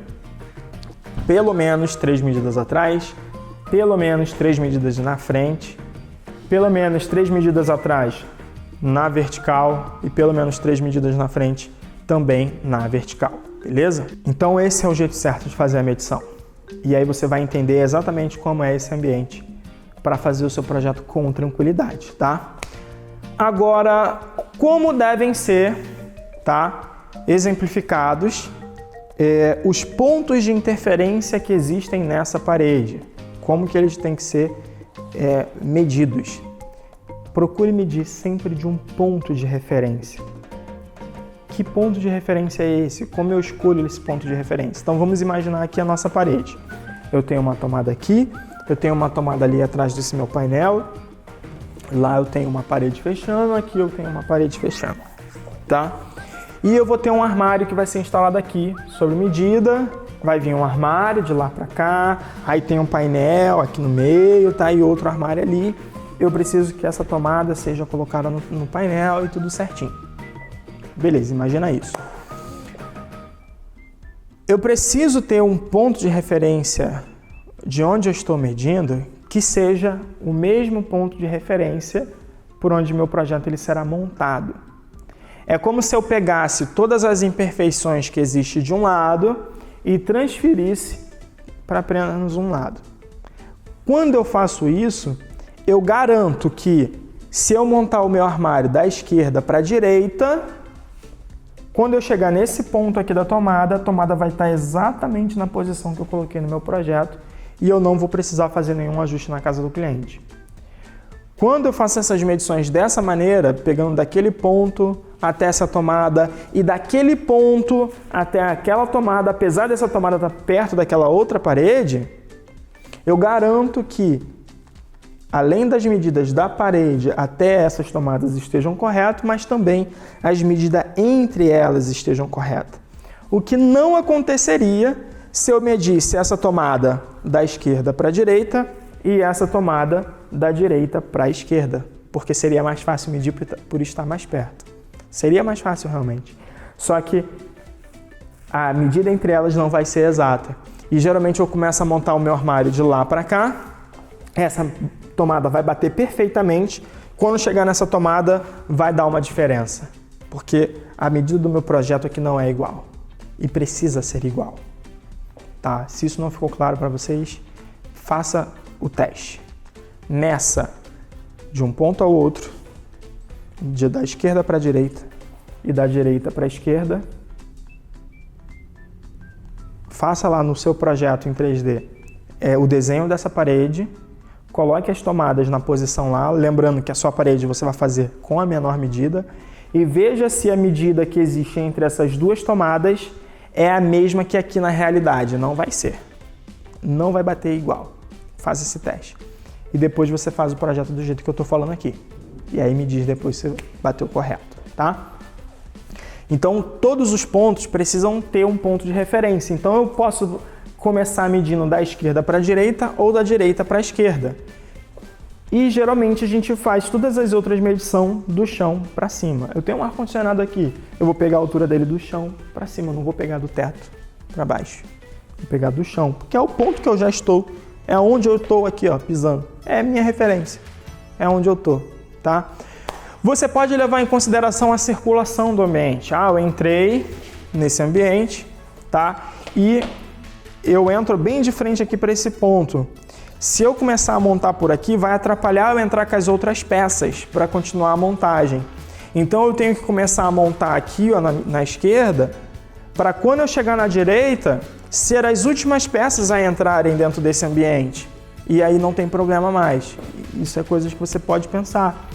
Pelo menos 3 medidas atrás, pelo menos 3 medidas na frente, pelo menos 3 medidas atrás na vertical e pelo menos 3 medidas na frente também na vertical, beleza? Então esse é o jeito certo de fazer a medição. E aí você vai entender exatamente como é esse ambiente para fazer o seu projeto com tranquilidade, tá? Agora, como devem ser, tá, exemplificados os pontos de interferência que existem nessa parede, como que eles têm que ser medidos. Procure medir sempre de um ponto de referência. Que ponto de referência é esse? Como eu escolho esse ponto de referência? Então vamos imaginar aqui a nossa parede. Eu tenho uma tomada aqui, eu tenho uma tomada ali atrás desse meu painel, lá eu tenho uma parede fechando, aqui eu tenho uma parede fechando, tá? E eu vou ter um armário que vai ser instalado aqui, sob medida, vai vir um armário de lá para cá, aí tem um painel aqui no meio, tá? E outro armário ali. Eu preciso que essa tomada seja colocada no painel e tudo certinho. Beleza, imagina isso. Eu preciso ter um ponto de referência de onde eu estou medindo que seja o mesmo ponto de referência por onde meu projeto ele será montado. É como se eu pegasse todas as imperfeições que existem de um lado e transferisse para apenas um lado. Quando eu faço isso, eu garanto que se eu montar o meu armário da esquerda para a direita, quando eu chegar nesse ponto aqui da tomada, a tomada vai estar exatamente na posição que eu coloquei no meu projeto e eu não vou precisar fazer nenhum ajuste na casa do cliente. Quando eu faço essas medições dessa maneira, pegando daquele ponto até essa tomada e daquele ponto até aquela tomada, apesar dessa tomada estar perto daquela outra parede, eu garanto que, além das medidas da parede até essas tomadas estejam corretas, mas também as medidas entre elas estejam corretas. O que não aconteceria se eu medisse essa tomada da esquerda para a direita e essa tomada da direita para a esquerda, porque seria mais fácil medir por estar mais perto. Seria mais fácil realmente. Só que a medida entre elas não vai ser exata. e geralmente eu começo a montar o meu armário de lá para cá. Essa tomada vai bater perfeitamente. Quando chegar nessa tomada, vai dar uma diferença, porque a medida do meu projeto aqui não é igual e precisa ser igual, tá? Se isso não ficou claro para vocês, faça o teste. Nessa, de um ponto ao outro, da esquerda para a direita e da direita para a esquerda, faça lá no seu projeto em 3D o desenho dessa parede, coloque as tomadas na posição lá, lembrando que a sua parede você vai fazer com a menor medida, e veja se a medida que existe entre essas duas tomadas é a mesma que aqui na realidade. Não vai ser. Não vai bater igual. Faça esse teste. E depois você faz o projeto do jeito que eu estou falando aqui. E aí me diz depois se bateu correto, tá? Então, todos os pontos precisam ter um ponto de referência. Então, eu posso começar medindo da esquerda para a direita ou da direita para a esquerda. E, geralmente, a gente faz todas as outras medições do chão para cima. Eu tenho um ar-condicionado aqui. Eu vou pegar a altura dele do chão para cima. Eu não vou pegar do teto para baixo. Vou pegar do chão, porque é o ponto que eu já estou. É onde eu estou aqui, ó, pisando. É a minha referência. É onde eu estou, tá? Você pode levar em consideração a circulação do ambiente. Ah, eu entrei nesse ambiente, tá? E eu entro bem de frente aqui para esse ponto. Se eu começar a montar por aqui, vai atrapalhar eu entrar com as outras peças para continuar a montagem. Então eu tenho que começar a montar aqui, ó, na esquerda, para quando eu chegar na direita, ser as últimas peças a entrarem dentro desse ambiente. E aí não tem problema mais. Isso é coisas que você pode pensar.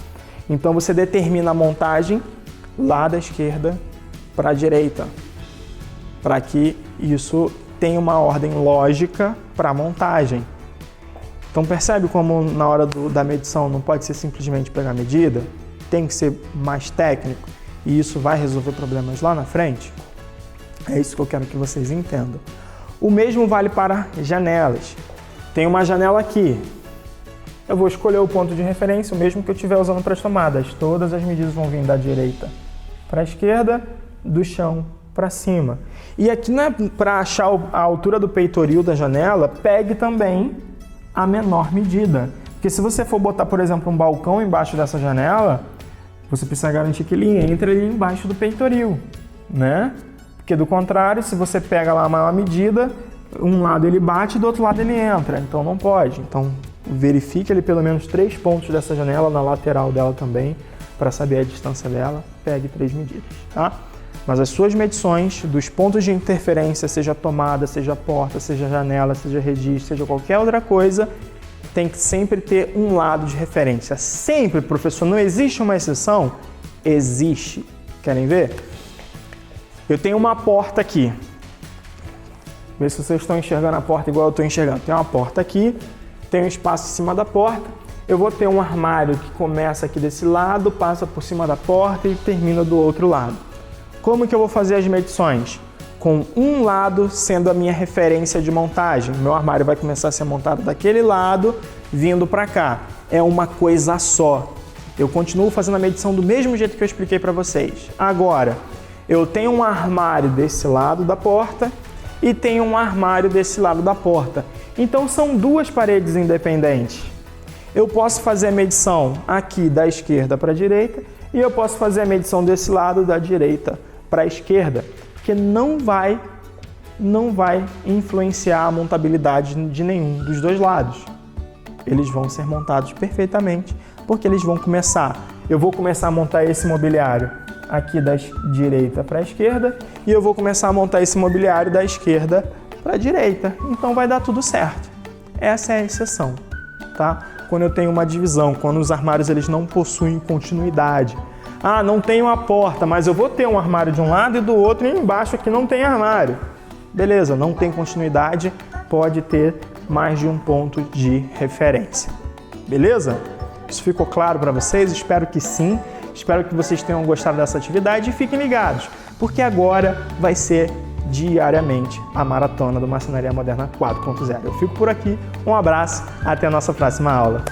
Então você determina a montagem lá da esquerda para a direita, para que isso tenha uma ordem lógica para a montagem. Então percebe como na hora da medição não pode ser simplesmente pegar a medida? Tem que ser mais técnico e isso vai resolver problemas lá na frente? É isso que eu quero que vocês entendam. O mesmo vale para janelas. Tem uma janela aqui. Eu vou escolher o ponto de referência, o mesmo que eu estiver usando para as tomadas. Todas as medidas vão vir da direita para a esquerda, do chão para cima. E aqui, para achar a altura do peitoril da janela, pegue também a menor medida. Porque se você for botar, por exemplo, um balcão embaixo dessa janela, você precisa garantir que ele entre ali embaixo do peitoril, né? Porque do contrário, se você pega lá a maior medida, um lado ele bate e do outro lado ele entra. Então não pode. Então verifique ali pelo menos 3 pontos dessa janela, na lateral dela também, para saber a distância dela. Pegue 3 medidas, tá? Mas as suas medições dos pontos de interferência, seja tomada, seja porta, seja janela, seja registro, seja qualquer outra coisa, tem que sempre ter um lado de referência. Sempre, professor, não existe uma exceção? Existe. Querem ver? Eu tenho uma porta aqui. Vê se vocês estão enxergando a porta igual eu estou enxergando. Tem uma porta aqui, tem um espaço em cima da porta. Eu vou ter um armário que começa aqui desse lado, passa por cima da porta e termina do outro lado. Como que eu vou fazer as medições? Com um lado sendo a minha referência de montagem. Meu armário vai começar a ser montado daquele lado, vindo para cá. É uma coisa só. Eu continuo fazendo a medição do mesmo jeito que eu expliquei para vocês. Agora, eu tenho um armário desse lado da porta e tenho um armário desse lado da porta. Então são duas paredes independentes. Eu posso fazer a medição aqui da esquerda para a direita e eu posso fazer a medição desse lado da direita para a esquerda, porque não vai influenciar a montabilidade de nenhum dos dois lados. Eles vão ser montados perfeitamente, porque eles vão começar. Eu vou começar a montar esse mobiliário aqui da direita para a esquerda e eu vou começar a montar esse mobiliário da esquerda para a direita. Então vai dar tudo certo. Essa é a exceção, tá? Quando eu tenho uma divisão, quando os armários eles não possuem continuidade. Ah, não tem uma porta, mas eu vou ter um armário de um lado e do outro e embaixo aqui não tem armário. Beleza, não tem continuidade, pode ter mais de um ponto de referência. Beleza? Isso ficou claro para vocês? Espero que sim. Espero que vocês tenham gostado dessa atividade e fiquem ligados, porque agora vai ser diariamente a maratona do Marcenaria Moderna 4.0. Eu fico por aqui, um abraço, até a nossa próxima aula.